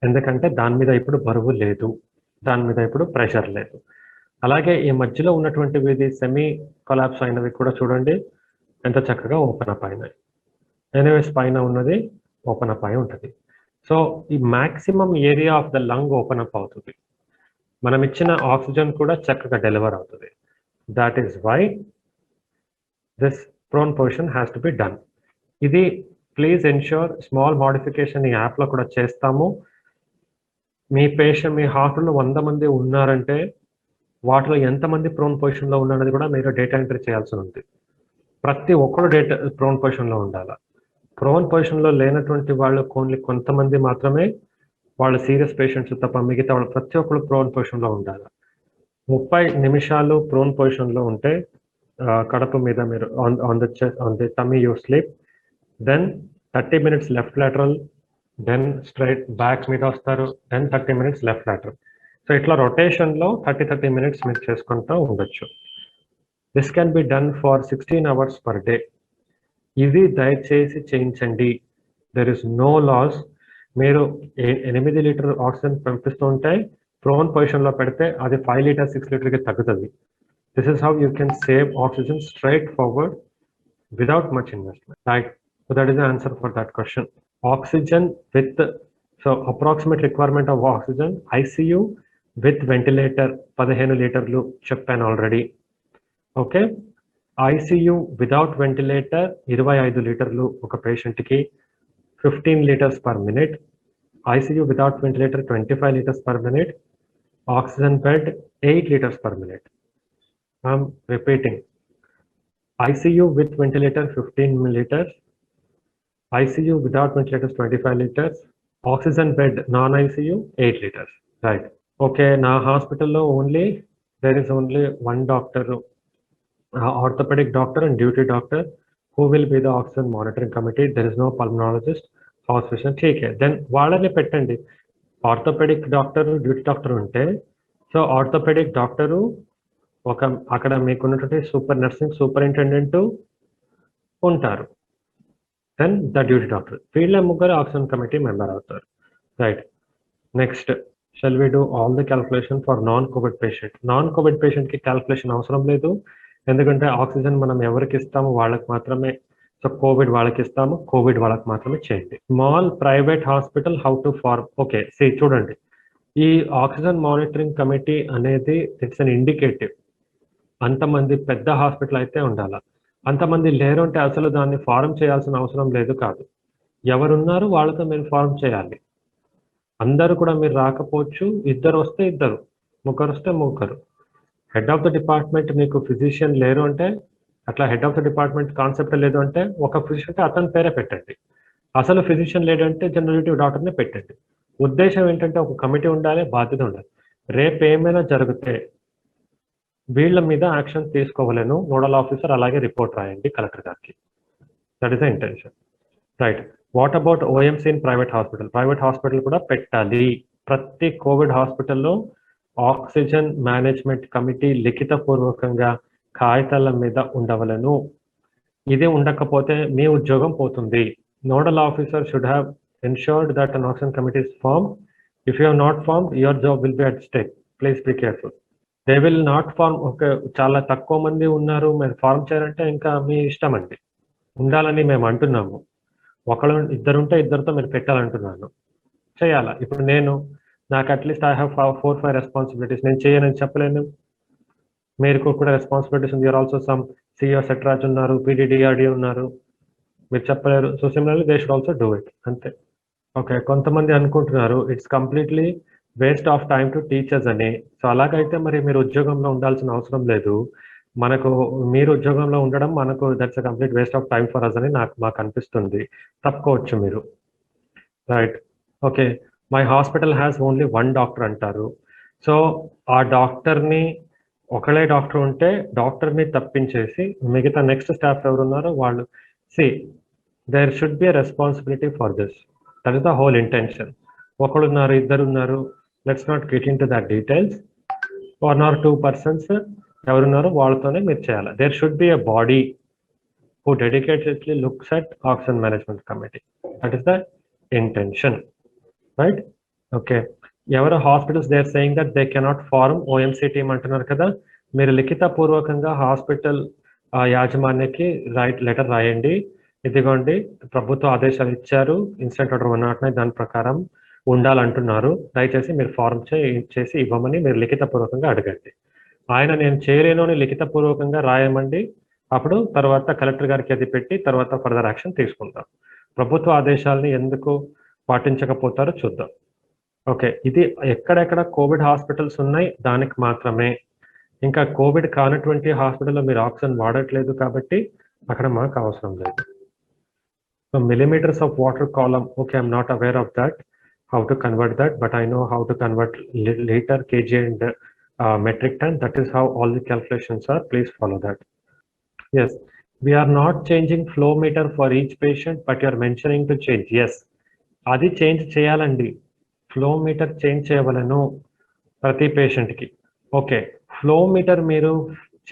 ఎందుకంటే దాని మీద ఇప్పుడు బరువు లేదు, దాని మీద ఇప్పుడు ప్రెషర్ లేదు. అలాగే ఈ మధ్యలో ఉన్నటువంటివి సెమీ కొలాప్స్ అయినవి కూడా చూడండి ఎంత చక్కగా ఓపెన్ అప్ అయినాయి. ఎనీవేస్ పైన ఉన్నది ఓపెన్ అప్ అయి ఉంటుంది. సో ఈ maximum area of the lung open up అవుతుంది. మనం ఇచ్చిన ఆక్సిజన్ కూడా చక్కగా డెలివర్ అవుతుంది. That is why this prone position has to be done. ఇది ప్లీజ్ ఎన్ష్యూర్ స్మాల్ మోడిఫికేషన్ ఈ యాప్లో కూడా చేస్తాము. మీ హాస్పిటల్లో 100 మంది ఉన్నారంటే వాటిలో ఎంతమంది ప్రోన్ పొజిషన్లో ఉన్నారనేది కూడా మీరు డేటా ఎంట్రీ చేయాల్సి ఉంది. ప్రతి ఒక్కరు డేటా ప్రోన్ పొజిషన్లో ఉండాలి. ప్రోన్ పొజిషన్లో లేనటువంటి వాళ్ళు కొంతమంది మాత్రమే వాళ్ళు సీరియస్ పేషెంట్స్ తప్ప మిగతా వాళ్ళు ప్రతి ఒక్కరు ప్రోన్ పొజిషన్లో ఉండాలి. 30 నిమిషాలు ప్రోన్ పొజిషన్లో ఉంటే కడుపు మీద మీరు on the tummy you sleep, then 30 minutes left lateral, then straight back మీద వస్తారు, then 30 minutes left lateral. So ఇట్లా రొటేషన్లో 30 minutes మీరు చేసుకుంటూ ఉండొచ్చు. This can be done for 16 hours per day. ఇది దయచేసి చేయించండి. There is no loss. మీరు 8 లీటర్ ఆక్సిజన్ పంపిస్తూ ఉంటే ప్రోన్ పొజిషన్లో పెడితే అది 5 లీటర్ 6 లీటర్కి తగ్గుతుంది. This is how you can save oxygen straight forward without much investment. Right. So that is the answer for that question. Oxygen with, so approximate requirement of oxygen, ICU with ventilator 15 లీటర్లు చెప్పాను already. Okay. ICU without ventilator 25 లీటర్లు ఒక patient కి, 15 liters per minute. ICU without ventilator 25 liters per minute. Oxygen bed 8 liters per minute. I'm repeating. ICU with ventilator 15 liters, ICU without ventilators 25 liters, oxygen bed non-ICU 8 liters. Right. Okay, na hospital lo there is only one doctor, orthopedic doctor and duty doctor who will be the oxygen monitoring committee. There is no pulmonologist, house physician. Okay, then వాళ్ళని పెట్టండి. Orthopaedic doctor, duty doctor ఉంటే so orthopaedic doctor అక్కడ మీకున్నటువంటి superintendent ఉంటారు, then the duty doctor, వీళ్ళ ముగ్గురు oxygen committee member అవుతారు. Right. Next, shall we do all the calculation for non COVID patient. Non COVID పేషెంట్కి క్యాల్కులేషన్ అవసరం లేదు, ఎందుకంటే ఆక్సిజన్ మనం ఎవరికి ఇస్తాము వాళ్ళకి మాత్రమే. సో కోవిడ్ వాళ్ళకి ఇస్తాము, కోవిడ్ వాళ్ళకి మాత్రమే చేయండి. Small private hospital how to form. Okay, చూడండి, ఈ ఆక్సిజన్ మానిటరింగ్ కమిటీ అనేది ఇట్స్ అన్ ఇండికేటివ్. అంతమంది పెద్ద హాస్పిటల్ అయితే ఉండాలి. అంతమంది లేరు అంటే అసలు దాన్ని ఫారం చేయాల్సిన అవసరం లేదు కాదు. ఎవరున్నారు వాళ్ళతో మీరు ఫారం చేయాలి. అందరూ కూడా మీరు రాకపోవచ్చు, ఇద్దరు వస్తే ఇద్దరు, ముగ్గురు వస్తే ముగ్గురు. హెడ్ ఆఫ్ ద డిపార్ట్మెంట్ మీకు ఫిజిషియన్ లేరు అంటే, అట్లా head of the department concept లేదు అంటే ఒక ఫిజిషియన్ అతని పేరే పెట్టండి. అసలు ఫిజిషియన్ లేదంటే జనరల్ డాక్టర్నే పెట్టండి. ఉద్దేశం ఏంటంటే ఒక కమిటీ ఉండాలి, బాధ్యత ఉండాలి. రేపు ఏమైనా జరిగితే వీళ్ళ మీద యాక్షన్ తీసుకోవాలను నోడల్ ఆఫీసర్ అలాగే రిపోర్ట్ రాయండి కలెక్టర్ గారికి. That is the intention. Right. What about OMC in private hospital? Private hospital కూడా పెట్టాలి. ప్రతి కోవిడ్ హాస్పిటల్లో ఆక్సిజన్ మేనేజ్మెంట్ కమిటీ లిఖితపూర్వకంగా కాగితాల మీద ఉండవలను. ఇది ఉండకపోతే మీ ఉద్యోగం పోతుంది. Nodal officer should have ensured that an oxygen committee is formed. If you have not formed, your job will be at stake. Please be careful. They will not form. Okay, చాలా తక్కువ మంది ఉన్నారు, మీరు ఫార్మ్ చేయాలంటే ఇంకా మీ ఇష్టం అండి. ఉండాలని మేము అంటున్నాము. ఒకళ్ళు ఇద్దరు ఉంటే ఇద్దరితో మీరు పెట్టాలంటున్నాను. చేయాలా? ఇప్పుడు నాకు అట్లీస్ట్ ఐ హ్యావ్ 4-5 రెస్పాన్సిబిలిటీస్. నేను చేయనని చెప్పలేను. మీరు కూడా రెస్పాన్సిబిలిటీస్ ఉంది. ఆల్సో సమ్ సిఇఓ సెట్రాజ్ ఉన్నారు, పిడిడిఆర్డి ఉన్నారు, మీరు చెప్పలేరు. So similarly they should also do it. అంతే. ఓకే, కొంతమంది అనుకుంటున్నారు it's completely waste of time to teachers అని. సో అలాగైతే మరి మీరు ఉద్యోగంలో ఉండాల్సిన అవసరం లేదు. మీరు ఉద్యోగంలో ఉండడం that's a complete waste of time for us అని మాకు అనిపిస్తుంది. తప్పుకోవచ్చు మీరు. Right. Okay, my hospital has only 1 doctor అంటారు. సో ఆ డాక్టర్ని, ఒకళ్ళే డాక్టర్ ఉంటే డాక్టర్ని తప్పించేసి మిగతా నెక్స్ట్ స్టాఫ్ ఎవరున్నారో వాళ్ళు, there should be a responsibility for this. That is the whole intention. ఒకళ్ళున్నారు, ఇద్దరున్నారు, let's not get into that details. 1 or 2 persons ఎవరున్నారో వాళ్ళతోనే మీరు చేయాలి. There should be a body who dedicatedly looks at oxygen management committee. That is the intention. Right? Okay. ఎవరు hospitals they are saying that they cannot form OMC team అంటున్నారు కదా, మీరు లిఖిత పూర్వకంగా hospital యాజమాన్యకి letter రాయండి. ఇదిగోండి ప్రభుత్వ ఆదేశాలు ఇచ్చారు, ఇన్సిడెంట్ ఆర్డర్ 109, దాని ప్రకారం ఉండాలంటున్నారు, దయచేసి మీరు ఫారం చేసి ఇవ్వమని మీరు లిఖితపూర్వకంగా అడగండి. ఆయన నేను చేయలేను అని లిఖితపూర్వకంగా రాయమండి, అప్పుడు తర్వాత కలెక్టర్ గారికి అది పెట్టి తర్వాత ఫర్దర్ యాక్షన్ తీసుకుందాం. ప్రభుత్వ ఆదేశాలని ఎందుకు పాటించకపోతారో చూద్దాం. ఓకే, ఇది ఎక్కడెక్కడ కోవిడ్ హాస్పిటల్స్ ఉన్నాయి దానికి మాత్రమే. ఇంకా కోవిడ్ కానటువంటి హాస్పిటల్లో మీరు ఆక్సిజన్ వాడట్లేదు కాబట్టి అక్కడ మాకు అవసరం లేదు. So millimeters of water column, okay, I'm not aware of that, how to convert that, but I know how to convert liter, kg and metric ton. That is how all the calculations are. Please follow that. Yes, we are not changing flow meter for each patient, but you are mentioning to change. Yes, అది change చేయాలండి. Flow meter change చేయవలను ప్రతి పేషెంట్కి. Okay, flow meter మీరు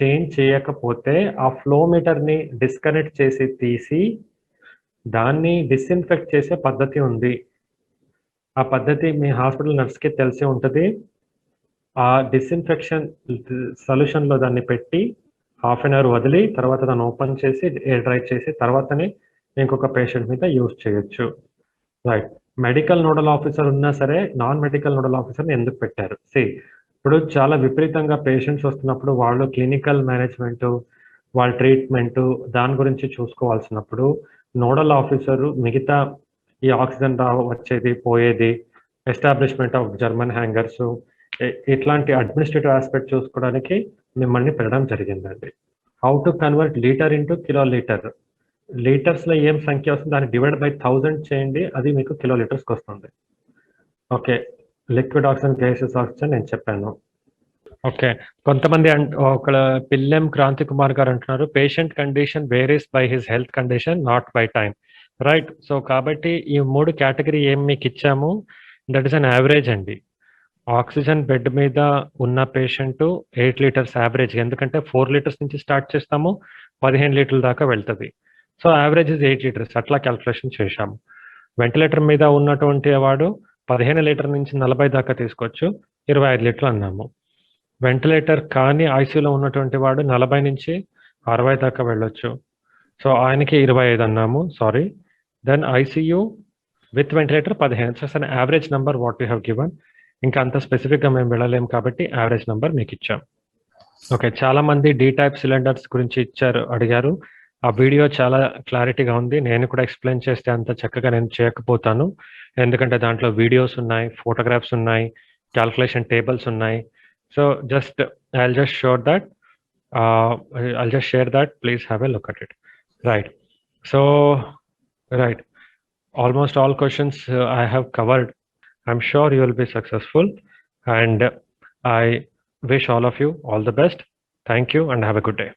change చేయకపోతే ఆ flow మీటర్ని disconnect చేసి తీసి దాన్ని డిస్ఇన్ఫెక్ట్ చేసే పద్ధతి ఉంది. ఆ పద్ధతి మీ హాస్పిటల్ నర్స్కి తెలిసి ఉంటుంది. ఆ డిస్ఇన్ఫెక్షన్ సొల్యూషన్లో దాన్ని పెట్టి హాఫ్ అన్ అవర్ వదిలి తర్వాత దాన్ని ఓపెన్ చేసి ఎయిర్ డ్రై చేసి తర్వాతనే ఇంకొక పేషెంట్ మీద యూజ్ చేయొచ్చు. రైట్, మెడికల్ నోడల్ ఆఫీసర్ ఉన్నా సరే నాన్ మెడికల్ నోడల్ ఆఫీసర్ని ఎందుకు పెట్టారు? ఇప్పుడు చాలా విపరీతంగా పేషెంట్స్ వస్తున్నప్పుడు వాళ్ళు క్లినికల్ మేనేజ్మెంట్, వాళ్ళ ట్రీట్మెంట్ దాని గురించి చూసుకోవాల్సినప్పుడు నోడల్ ఆఫీసరు మిగతా ఈ ఆక్సిజన్ వచ్చేది పోయేది, ఎస్టాబ్లిష్మెంట్ ఆఫ్ జర్మన్ హ్యాంగర్స్, ఇట్లాంటి అడ్మినిస్ట్రేటివ్ ఆస్పెక్ట్ చూసుకోవడానికి మిమ్మల్ని పెట్టడం జరిగిందండి. How to convert litre into kilo litre. లీటర్స్లో ఏం సంఖ్య వస్తుంది దాన్ని డివైడ్ బై 1000 చేయండి, అది మీకు కిలో లీటర్స్కి వస్తుంది. Okay, liquid oxygen, gases oxygen నేను చెప్పాను. ఓకే, కొంతమంది ఒక పిల్లెం క్రాంతి కుమార్ గారు అంటున్నారు patient condition varies by his health condition not by time. Right, so కాబట్టి ఈ 3 కేటగిరీ ఏం మీకు ఇచ్చాము, దట్ ఈస్ అన్ యావరేజ్ అండి. ఆక్సిజన్ బెడ్ మీద ఉన్న పేషెంట్ 8 లీటర్స్ యావరేజ్, ఎందుకంటే 4 లీటర్స్ నుంచి స్టార్ట్ చేస్తాము, 15 లీటర్ల దాకా వెళ్తుంది. సో యావరేజ్ ఇస్ 8 లీటర్స్, అట్లా క్యాల్కులేషన్ చేశాము. వెంటిలేటర్ మీద ఉన్నటువంటి వాడు 15 లీటర్ నుంచి 40 దాకా తీసుకోవచ్చు, 25 లీటర్లు అన్నాము. వెంటిలేటర్ కానీ ఐసీయూలో ఉన్నటువంటి వాడు 40 నుంచి 60 దాకా వెళ్ళొచ్చు, సో ఆయనకి 25 అన్నాము, sorry. Then ICU with ventilator 15. So an average number what you have given. ఇంకా అంత స్పెసిఫిక్గా మేము వెళ్ళలేము కాబట్టి యావరేజ్ నెంబర్ మీకు ఇచ్చాం. ఓకే, చాలా మంది డి టైప్ సిలిండర్స్ గురించి అడిగారు. ఆ వీడియో చాలా క్లారిటీగా ఉంది. నేను కూడా ఎక్స్ప్లెయిన్ చేస్తే అంత చక్కగా నేను చేయకపోతాను, ఎందుకంటే దాంట్లో వీడియోస్ ఉన్నాయి, ఫోటోగ్రాఫ్స్ ఉన్నాయి, క్యాల్కులేషన్ టేబుల్స్ ఉన్నాయి. So just I'll just share that. Please have a look at it. Right. So, right. Almost all questions I have covered. I'm sure you will be successful, and I wish all of you all the best. Thank you and have a good day.